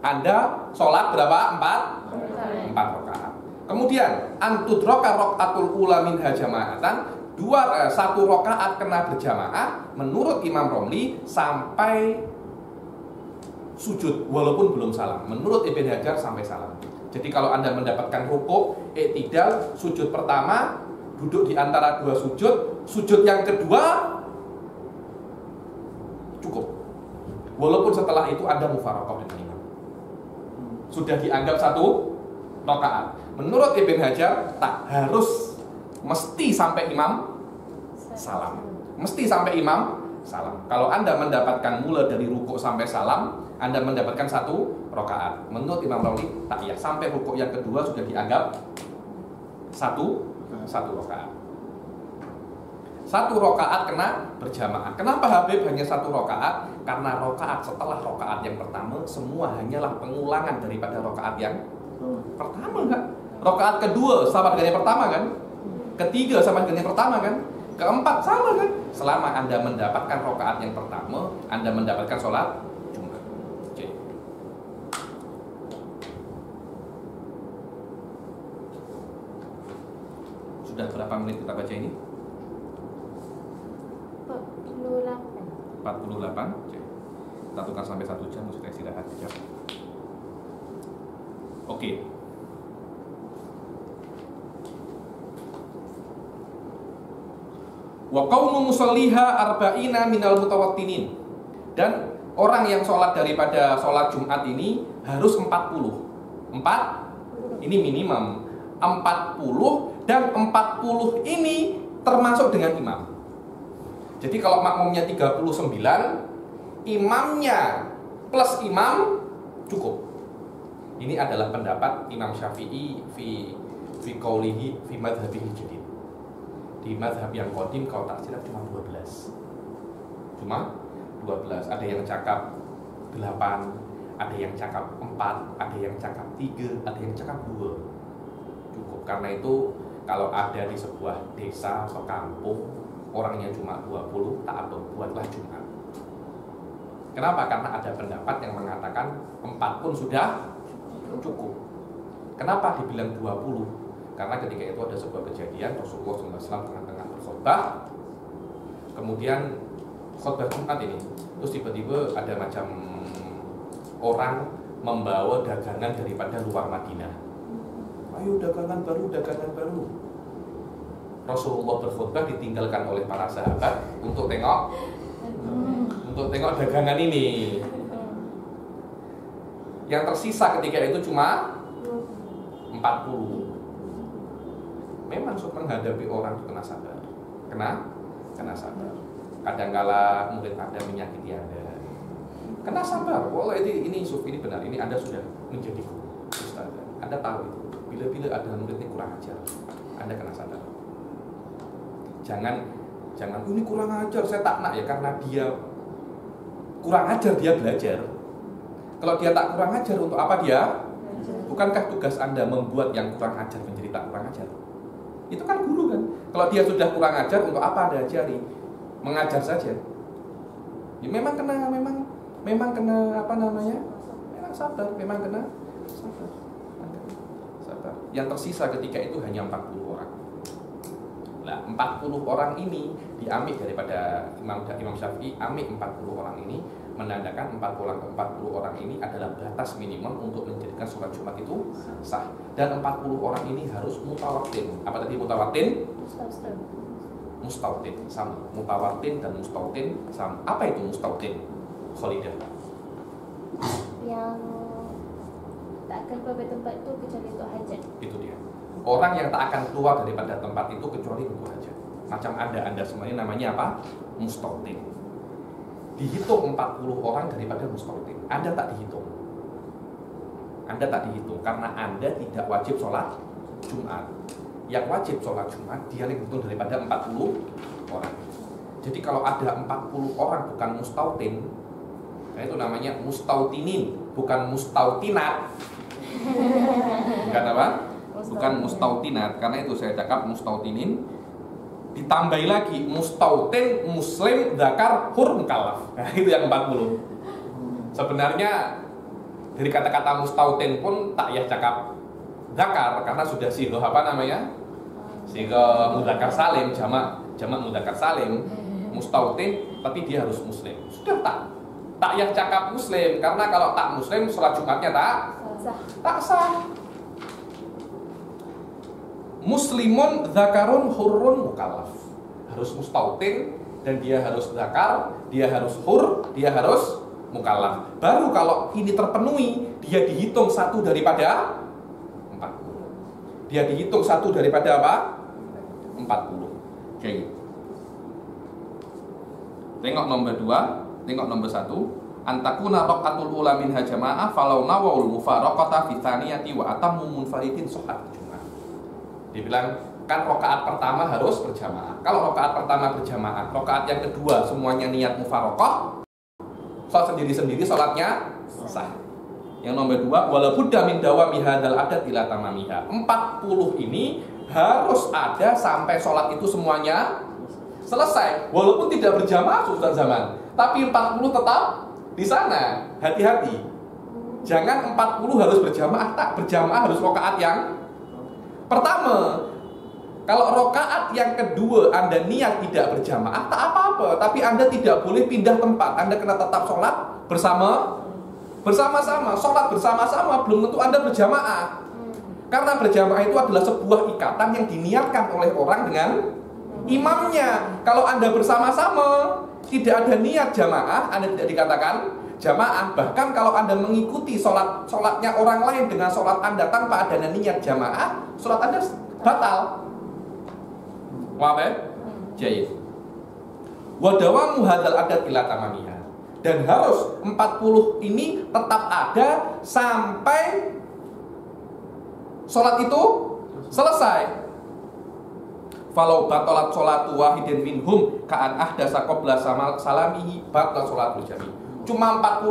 Anda sholat berapa? 4 rakaat. Kemudian antudroka rokaatul ula minha jama'atan, 1 rakaat kena berjamaah menurut Imam Romli sampai sujud walaupun belum salam. Menurut Ibn Hajar sampai salam. Jadi kalau Anda mendapatkan rukuk, i'tidal, sujud pertama, duduk di antara 2 sujud yang kedua cukup. Walaupun setelah itu Anda mufaraqah dengan imam, sudah dianggap 1 rakaat. Menurut Ibn Hajar tak harus mesti sampai imam salam. Mesti sampai imam salam. Kalau Anda mendapatkan mula dari rukuk sampai salam, Anda mendapatkan 1 rakaat. Menurut Imam Rawi tak ya, sampai rukuk yang kedua sudah dianggap 1 rakaat. 1 rakaat kena berjamaah. Kenapa Habib hanya 1 rakaat? Karena rakaat setelah rakaat yang pertama semua hanyalah pengulangan daripada rakaat yang pertama kan? Rakaat kedua sama dengan yang pertama kan? Ketiga sama dengan yang pertama kan? Keempat sama kan? Selama Anda mendapatkan rakaat yang pertama, Anda mendapatkan sholat Jumat. Oke. Sudah berapa menit kita baca ini? 48. Oke. Kita tukar sampai 1 jam, sudah istirahat saja. Oke. Wa qaumu musalliha arba'ina minal mutawattinin. Dan orang yang sholat daripada sholat Jumat ini harus 40. Ini minimum 40, dan 40 ini termasuk dengan imam. Jadi kalau makmumnya 39, imamnya plus imam cukup. Ini adalah pendapat Imam Syafi'i fi qaulihi fi madhhabihi jadid. Di madhab yang qadim kalau tak silap cuma 12. Ada yang cakap 8, ada yang cakap 4, ada yang cakap 3, ada yang cakap 2. Cukup. Karena itu kalau ada di sebuah desa atau kampung orangnya cuma 20, tak apa, buatlah Jumat. Kenapa? Karena ada pendapat yang mengatakan 4 pun sudah cukup. Kenapa dibilang 20? Karena ketika itu ada sebuah kejadian Rasulullah SAW tengah-tengah berkhutbah, kemudian khutbah Jumat ini, terus tiba-tiba ada macam orang membawa dagangan daripada luar Madinah. Ayo dagangan baru. Rasulullah berkhutbah ditinggalkan oleh para sahabat untuk tengok dagangan ini. Yang tersisa ketika itu cuma 40. Memang menghadapi orang itu kena sabar. Kena sabar. Kadangkala mungkin ada menyakiti Anda. Kena sabar. Wallah ini Yusuf ini benar. Ini Anda sudah menjadi guru. Ustaz. Anda tahu itu. Bila-bila ada muridnya kurang ajar, Anda kena sabar. Jangan ini kurang ajar, saya tak nak ya karena dia kurang ajar dia belajar. Kalau dia tak kurang ajar, untuk apa dia? Bukankah tugas Anda membuat yang kurang ajar menjadi tak kurang ajar? Itu kan guru kan. Kalau dia sudah kurang ajar, untuk apa Anda ajari? Mengajar saja. Ya memang kena apa namanya? Memang sabar, memang kena sabar. Yang tersisa ketika itu hanya 40 orang. Nah, 40 orang ini diambil daripada Imam Syafi'i, ambil 40 orang ini menandakan 40 orang ini adalah batas minimum untuk menjadikan sholat Jumat itu sah. Dan 40 orang ini harus mutawatin. Apa tadi mutawatin? Mustautin sama. Mutawatin dan mustautin sama. Apa itu mustautin? Khalidah. Yang tak akan keluar dari tempat itu kecuali untuk hajat. Itu dia. Orang yang tak akan keluar daripada tempat itu kecuali untuk hajat. Macam Anda semuanya namanya apa? Mustautin. Dihitung 40 orang daripada mustautin. Anda tak dihitung. Karena Anda tidak wajib sholat Jumat. Yang wajib sholat Jumat dia yang dihitung daripada 40 orang. Jadi kalau ada 40 orang bukan mustautin, nah itu namanya mustautinin, bukan mustautinat. Bukan apa? Bukan mustautinat. Karena itu saya cakap mustautinin. Ditambahi lagi mustautin, muslim, dzakar, hur, mukallaf. Nah, itu yang 40. Sebenarnya dari kata-kata mustautin pun tak ya cakap dzakar karena sudah sigoh apa namanya? Sigoh mudzakkar salim, jamak mudzakkar salim. Mustautin tapi dia harus muslim. Sudah tak ya cakap muslim karena kalau tak muslim sholat Jumatnya tak sah. Muslimun, dzakarun, hurrun, mukallaf. Harus mustautin dan dia harus dzakar, dia harus hur, dia harus mukallaf. Baru kalau ini terpenuhi, dia dihitung satu daripada 40. Dia dihitung satu daripada apa? 40. Oke. Tengok nomor 2, tengok nomor 1. Antakuna raqatul ula minha jamaah falau nawul mufaraqata fi tsaniyati wa atammu munfaridin sahhat. Dibilang kan rakaat pertama harus berjamaah. Kalau rakaat pertama berjamaah, rakaat yang kedua semuanya niat mufaraqah, sholat sendiri-sendiri sholatnya sah. Yang nomor 2, walaupun min dawami hadzal adat ila tamamiha. 40 ini harus ada sampai sholat itu semuanya selesai. Walaupun tidak berjamaah Ustaz Zaman, tapi 40 tetap di sana. Hati-hati. Jangan 40 harus berjamaah, tak berjamaah harus rakaat yang pertama. Kalau rokaat yang kedua Anda niat tidak berjamaah, tak apa-apa. Tapi Anda tidak boleh pindah tempat. Anda kena tetap sholat bersama-sama. Sholat bersama-sama belum tentu Anda berjamaah. Karena berjamaah itu adalah sebuah ikatan yang diniatkan oleh orang dengan imamnya. Kalau Anda bersama-sama tidak ada niat jamaah, Anda tidak dikatakan jamaah. Bahkan kalau Anda mengikuti sholatnya orang lain dengan sholat Anda tanpa ada niat jamaah, sholat Anda batal. Wabah? Jahit. Wadawamu hadzal adat ila tamamiha. Dan harus 40 ini tetap ada sampai sholat itu selesai. Falau batalat sholatu wahidin minhum ka'an ahdasa qabla salamihi batalat sholatul jami'. Cuma 40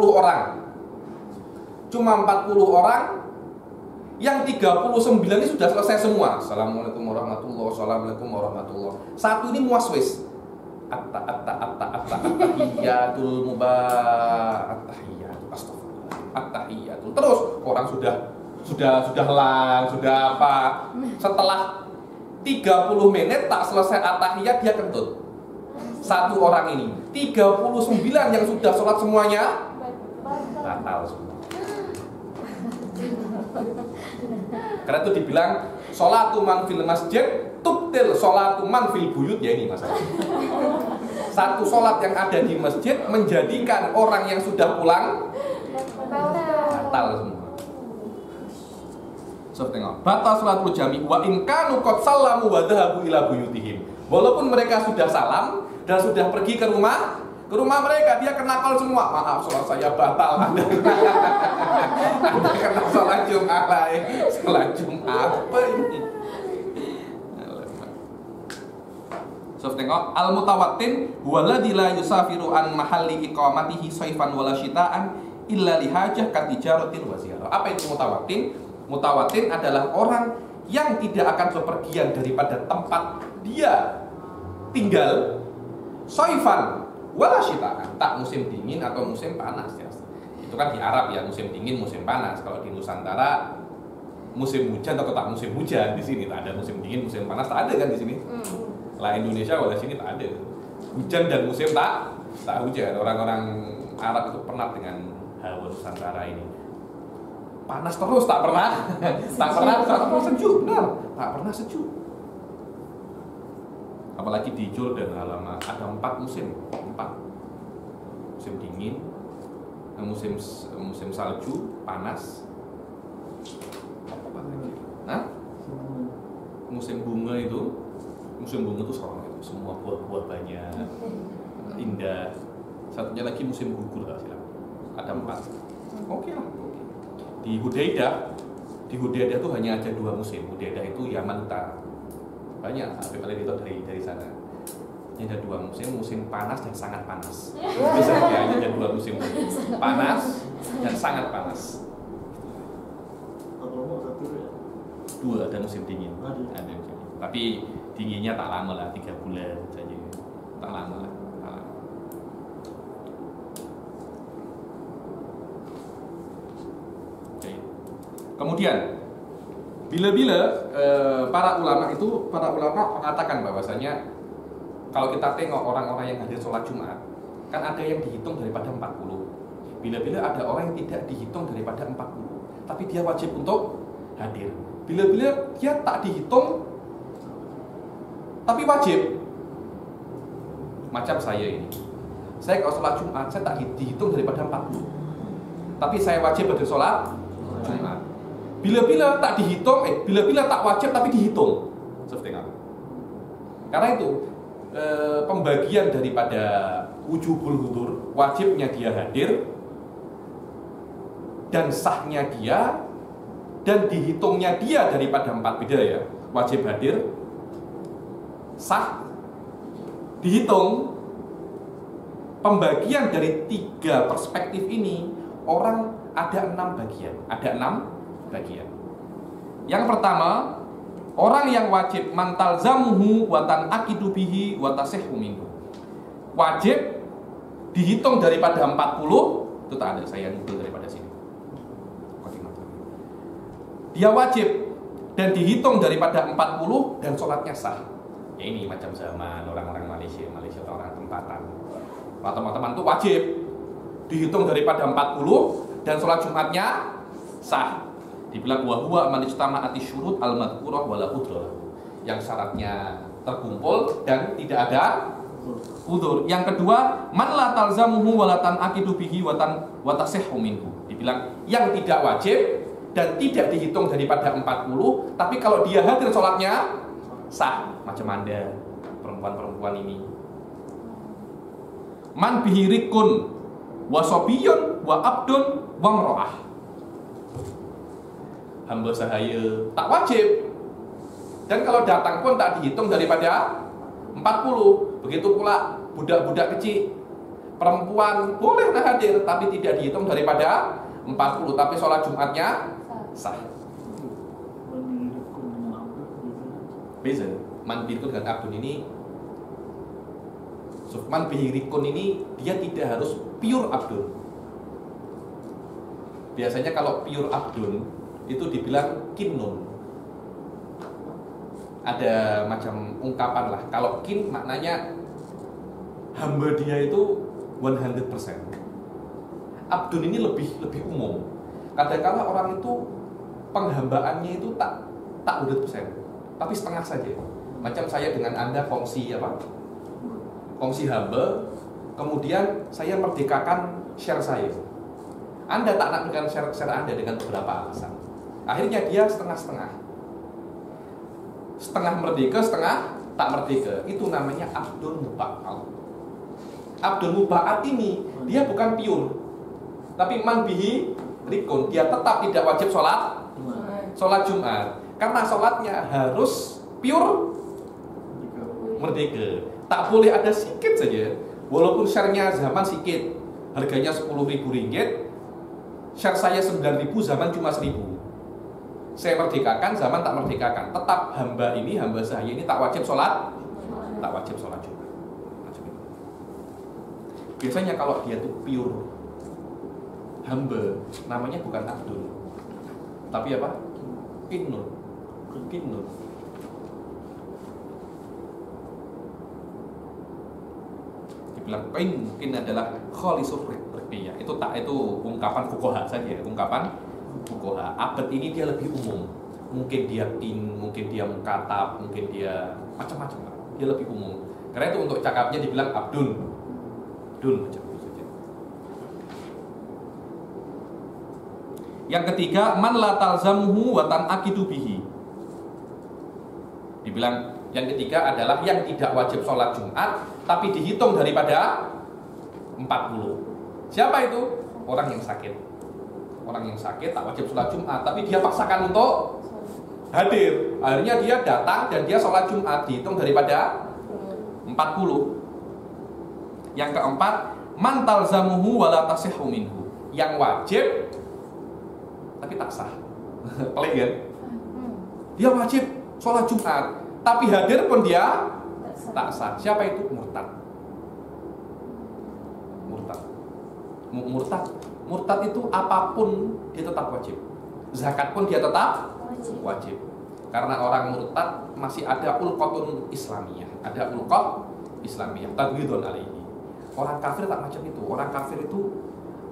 orang. Yang 39 ini sudah selesai semua. Assalamualaikum warahmatullahi wabarakatuh. Satu ini muaswis. At-tahiyatul mubarak. At-tahiyatul. Terus orang sudah helang, sudah apa? Setelah 30 menit tak selesai at-tahiyat dia kentut. Satu orang ini. 39 yang sudah sholat semuanya batal semua. Karena itu dibilang sholatu man fil masjid tubtil sholatu man fil buyut, ya ini masalah. Satu sholat yang ada di masjid menjadikan orang yang sudah pulang batal semua. So tengok, batal salatul jami wa in kanu qad sallamu wa dhahabu ila buyutihim. Walaupun mereka sudah salam dan sudah pergi ke rumah mereka, dia kena call semua. Maaf, sholat saya batal. Anda kena sholat Jumat lah. Sholat Jumat apa ini? So tengok, al mutawattin huwaladzi la yusafiru an mahalli iqamatihi saifan wala syita'an illa lihajah katijaratin wa ziyarah. Apa itu mutawattin? Mutawattin adalah orang yang tidak akan bepergian daripada tempat dia tinggal saifan wala syita'an, tak musim dingin atau musim panas ya. Itu kan di Arab ya, musim dingin, musim panas. Kalau di Nusantara musim hujan atau tak musim hujan, di sini tak ada musim dingin, musim panas, tak ada kan di sini. Lah Indonesia wala sini tak ada. Hujan dan musim tak hujan. Orang-orang Arab itu pernah dengan hawa Nusantara ini. Panas terus, tak pernah sejuk, benar, tak pernah sejuk. Apalagi di Jordan, alamak, ada 4 musim, 4 musim dingin, musim salju, panas, musim bunga itu seorang itu, semua buah-buah banyak, indah. Satunya lagi musim gugur, ada 4. Oke lah. Di Hudaidah itu hanya ada 2 musim. Hudaidah itu Yaman Utara. Banyak, kalian itu dari sana. Ini ada 2 musim panas dan sangat panas. Biasanya hanya ada 2 musim, panas dan sangat panas. 2 ada musim dingin. Ada musim dingin. Tapi dinginnya tak lama lah, 3 bulan saja. Tak lama lah. Kemudian bila-bila para ulama mengatakan bahwasanya kalau kita tengok orang-orang yang hadir sholat Jumat, kan ada yang dihitung daripada 40. Bila-bila ada orang yang tidak dihitung daripada 40, tapi dia wajib untuk hadir. Bila-bila dia tak dihitung tapi wajib. Macam saya ini. Saya kalau sholat Jumat saya tak dihitung daripada 40. Tapi saya wajib hadir sholat Jumat. Bila-bila tak dihitung, bila-bila tak wajib tapi dihitung. Karena itu pembagian daripada wujubul hudur, wajibnya dia hadir dan sahnya dia dan dihitungnya dia daripada 4 beda ya. Wajib hadir, sah, dihitung. Pembagian dari 3 perspektif ini orang ada 6 bagian. Ada 6 bagian. Yang pertama, orang yang wajib mantal zamuhu watan akidu bihi watasihhu minhu. Wajib dihitung daripada 40, itu tak ada, saya nukil daripada sini. Dia wajib dan dihitung daripada 40 dan sholatnya sah. Ya ini macam zaman orang-orang Malaysia orang tempatan. Teman-teman itu wajib dihitung daripada 40 dan sholat Jumatnya sah. Dibilang wa huwa man ijtama'ati syurut al-madhkurah wala udhrah. Yang syaratnya terkumpul dan tidak ada udzur. Yang kedua, man la talzamuhu wa la tanaqidu bihi wa tasihhu minhu. Dibilang yang tidak wajib dan tidak dihitung daripada 40, tapi kalau dia hadir sholatnya sah. Macam Anda, perempuan-perempuan ini. Man bihi rikun wa sobiyun wa abdun wa mro'ah. Hamba sahaya tak wajib. Dan kalau datang pun tak dihitung daripada 40. Begitu pula budak-budak kecil, perempuan boleh hadir tapi tidak dihitung daripada 40, tapi sholat Jumatnya sah. Beza. Man birikun dengan abdun ini, man birikun ini dia tidak harus pure abdun. Biasanya kalau pure abdun itu dibilang kinnun. Ada macam ungkapan lah. Kalau kin maknanya hamba dia itu 100%. Abdun ini lebih umum. Kadang-kadang orang itu penghambaannya itu tak 100%, tapi setengah saja. Macam saya dengan Anda kongsi kongsi hamba, kemudian saya merdekakan share saya. Anda tak nak dengan share Anda dengan beberapa alasan. Akhirnya dia setengah-setengah. Setengah merdeka, setengah tak merdeka. Itu namanya abdul muba'al. Abdul muba'at ini dia bukan pure, tapi man bihi rikun. Dia tetap tidak wajib sholat Jumat, karena sholatnya harus pure merdeka. Tak boleh ada sikit saja. Walaupun share-nya zaman sikit, harganya 10.000 ringgit, share saya 9.000, zaman cuma 1.000. Saya merdekakan, zaman tak merdekakan. Tetap hamba saya ini tak wajib sholat Jumat. Biasanya kalau dia tuh pure hamba, namanya bukan abdul, tapi apa? Kinnun. Dibilang mungkin adalah khalisur riqiyah. Itu ungkapan fuqaha saja, ungkapan fuqaha. Abad ini dia lebih umum. Mungkin dia mungkin dia mukatab, mungkin dia macam-macam. Dia lebih umum. Karena itu untuk cakapnya dibilang abdul macam itu saja. Yang ketiga, man la talzamuhu wa tanaqidu bihi. Dibilang yang ketiga adalah yang tidak wajib sholat Jumat tapi dihitung daripada 40. Siapa itu? Orang yang sakit. Orang yang sakit tak wajib sholat Jumat tapi dia paksakan untuk hadir. Akhirnya dia datang dan dia sholat Jumat, dihitung daripada 40. Yang keempat, man talzamuhu wa la tasihhu minhu. Yang wajib tapi tak sah. Pelik kan? Dia wajib sholat Jumat, tapi hadir pun dia tak sah. Siapa itu? Murtad itu apapun dia tetap wajib. Zakat pun dia tetap wajib. Karena orang murtad masih ada ulqatun islamiyah, ada ulqat islamiyah, taghdidun alaihi. Orang kafir tak macam itu. Orang kafir itu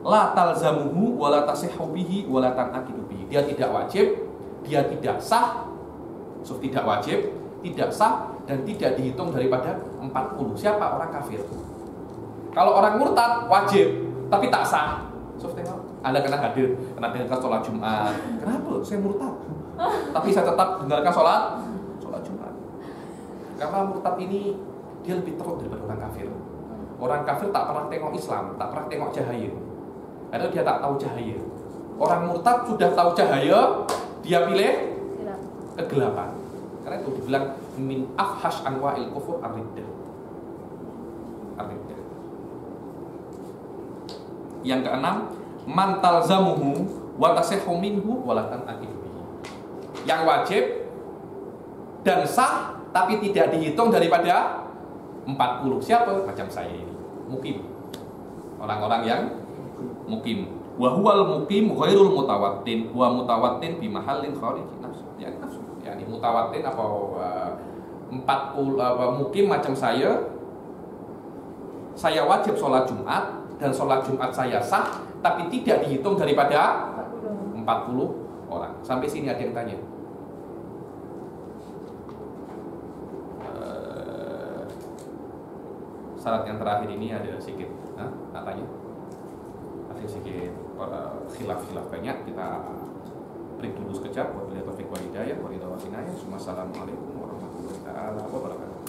la talzamuhu wa la tasihhu bihi wa la tanaqidu bihi. Dia tidak wajib, dia tidak sah. So, tidak wajib, tidak sah dan tidak dihitung daripada 40. Siapa? Orang kafir. Kalau orang murtad wajib tapi tak sah. So, tengok, Anda kena hadir, kena dengarkan sholat Jumat. Kenapa? Saya murtad. Tapi saya tetap dengarkan sholat Jumat. Karena murtad ini dia lebih teruk daripada orang kafir. Orang kafir tak pernah tengok Islam, tak pernah tengok cahaya. Atau dia tak tahu cahaya. Orang murtad sudah tahu cahaya, dia pilih kegelapan. Karena itu dibilang min afhash anwa'il kufur ar-riddah. Yang keenam, man talzamuhu wa tasihhu minhu wa la tanaqidu bihi. Yang wajib dan sah tapi tidak dihitung daripada 40. Siapa? Macam saya ini, mukim. Orang-orang yang mukim. Wa huwal mukim ghairul mutawattin wa mutawattin bi mahallin khariji nafsu. Ya nafsu. Yani mutawattin apa 40 mukim macam saya wajib sholat Jumat dan sholat Jumat saya sah tapi tidak dihitung daripada 40 orang. Sampai sini ada yang tanya? Syarat yang terakhir ini ada sedikit tanya, ada sedikit khilaf banyak. Kita break dulu sekejap. Wabillahi taufiq wal hidayah. Wassalamualaikum warahmatullahi wabarakatuh.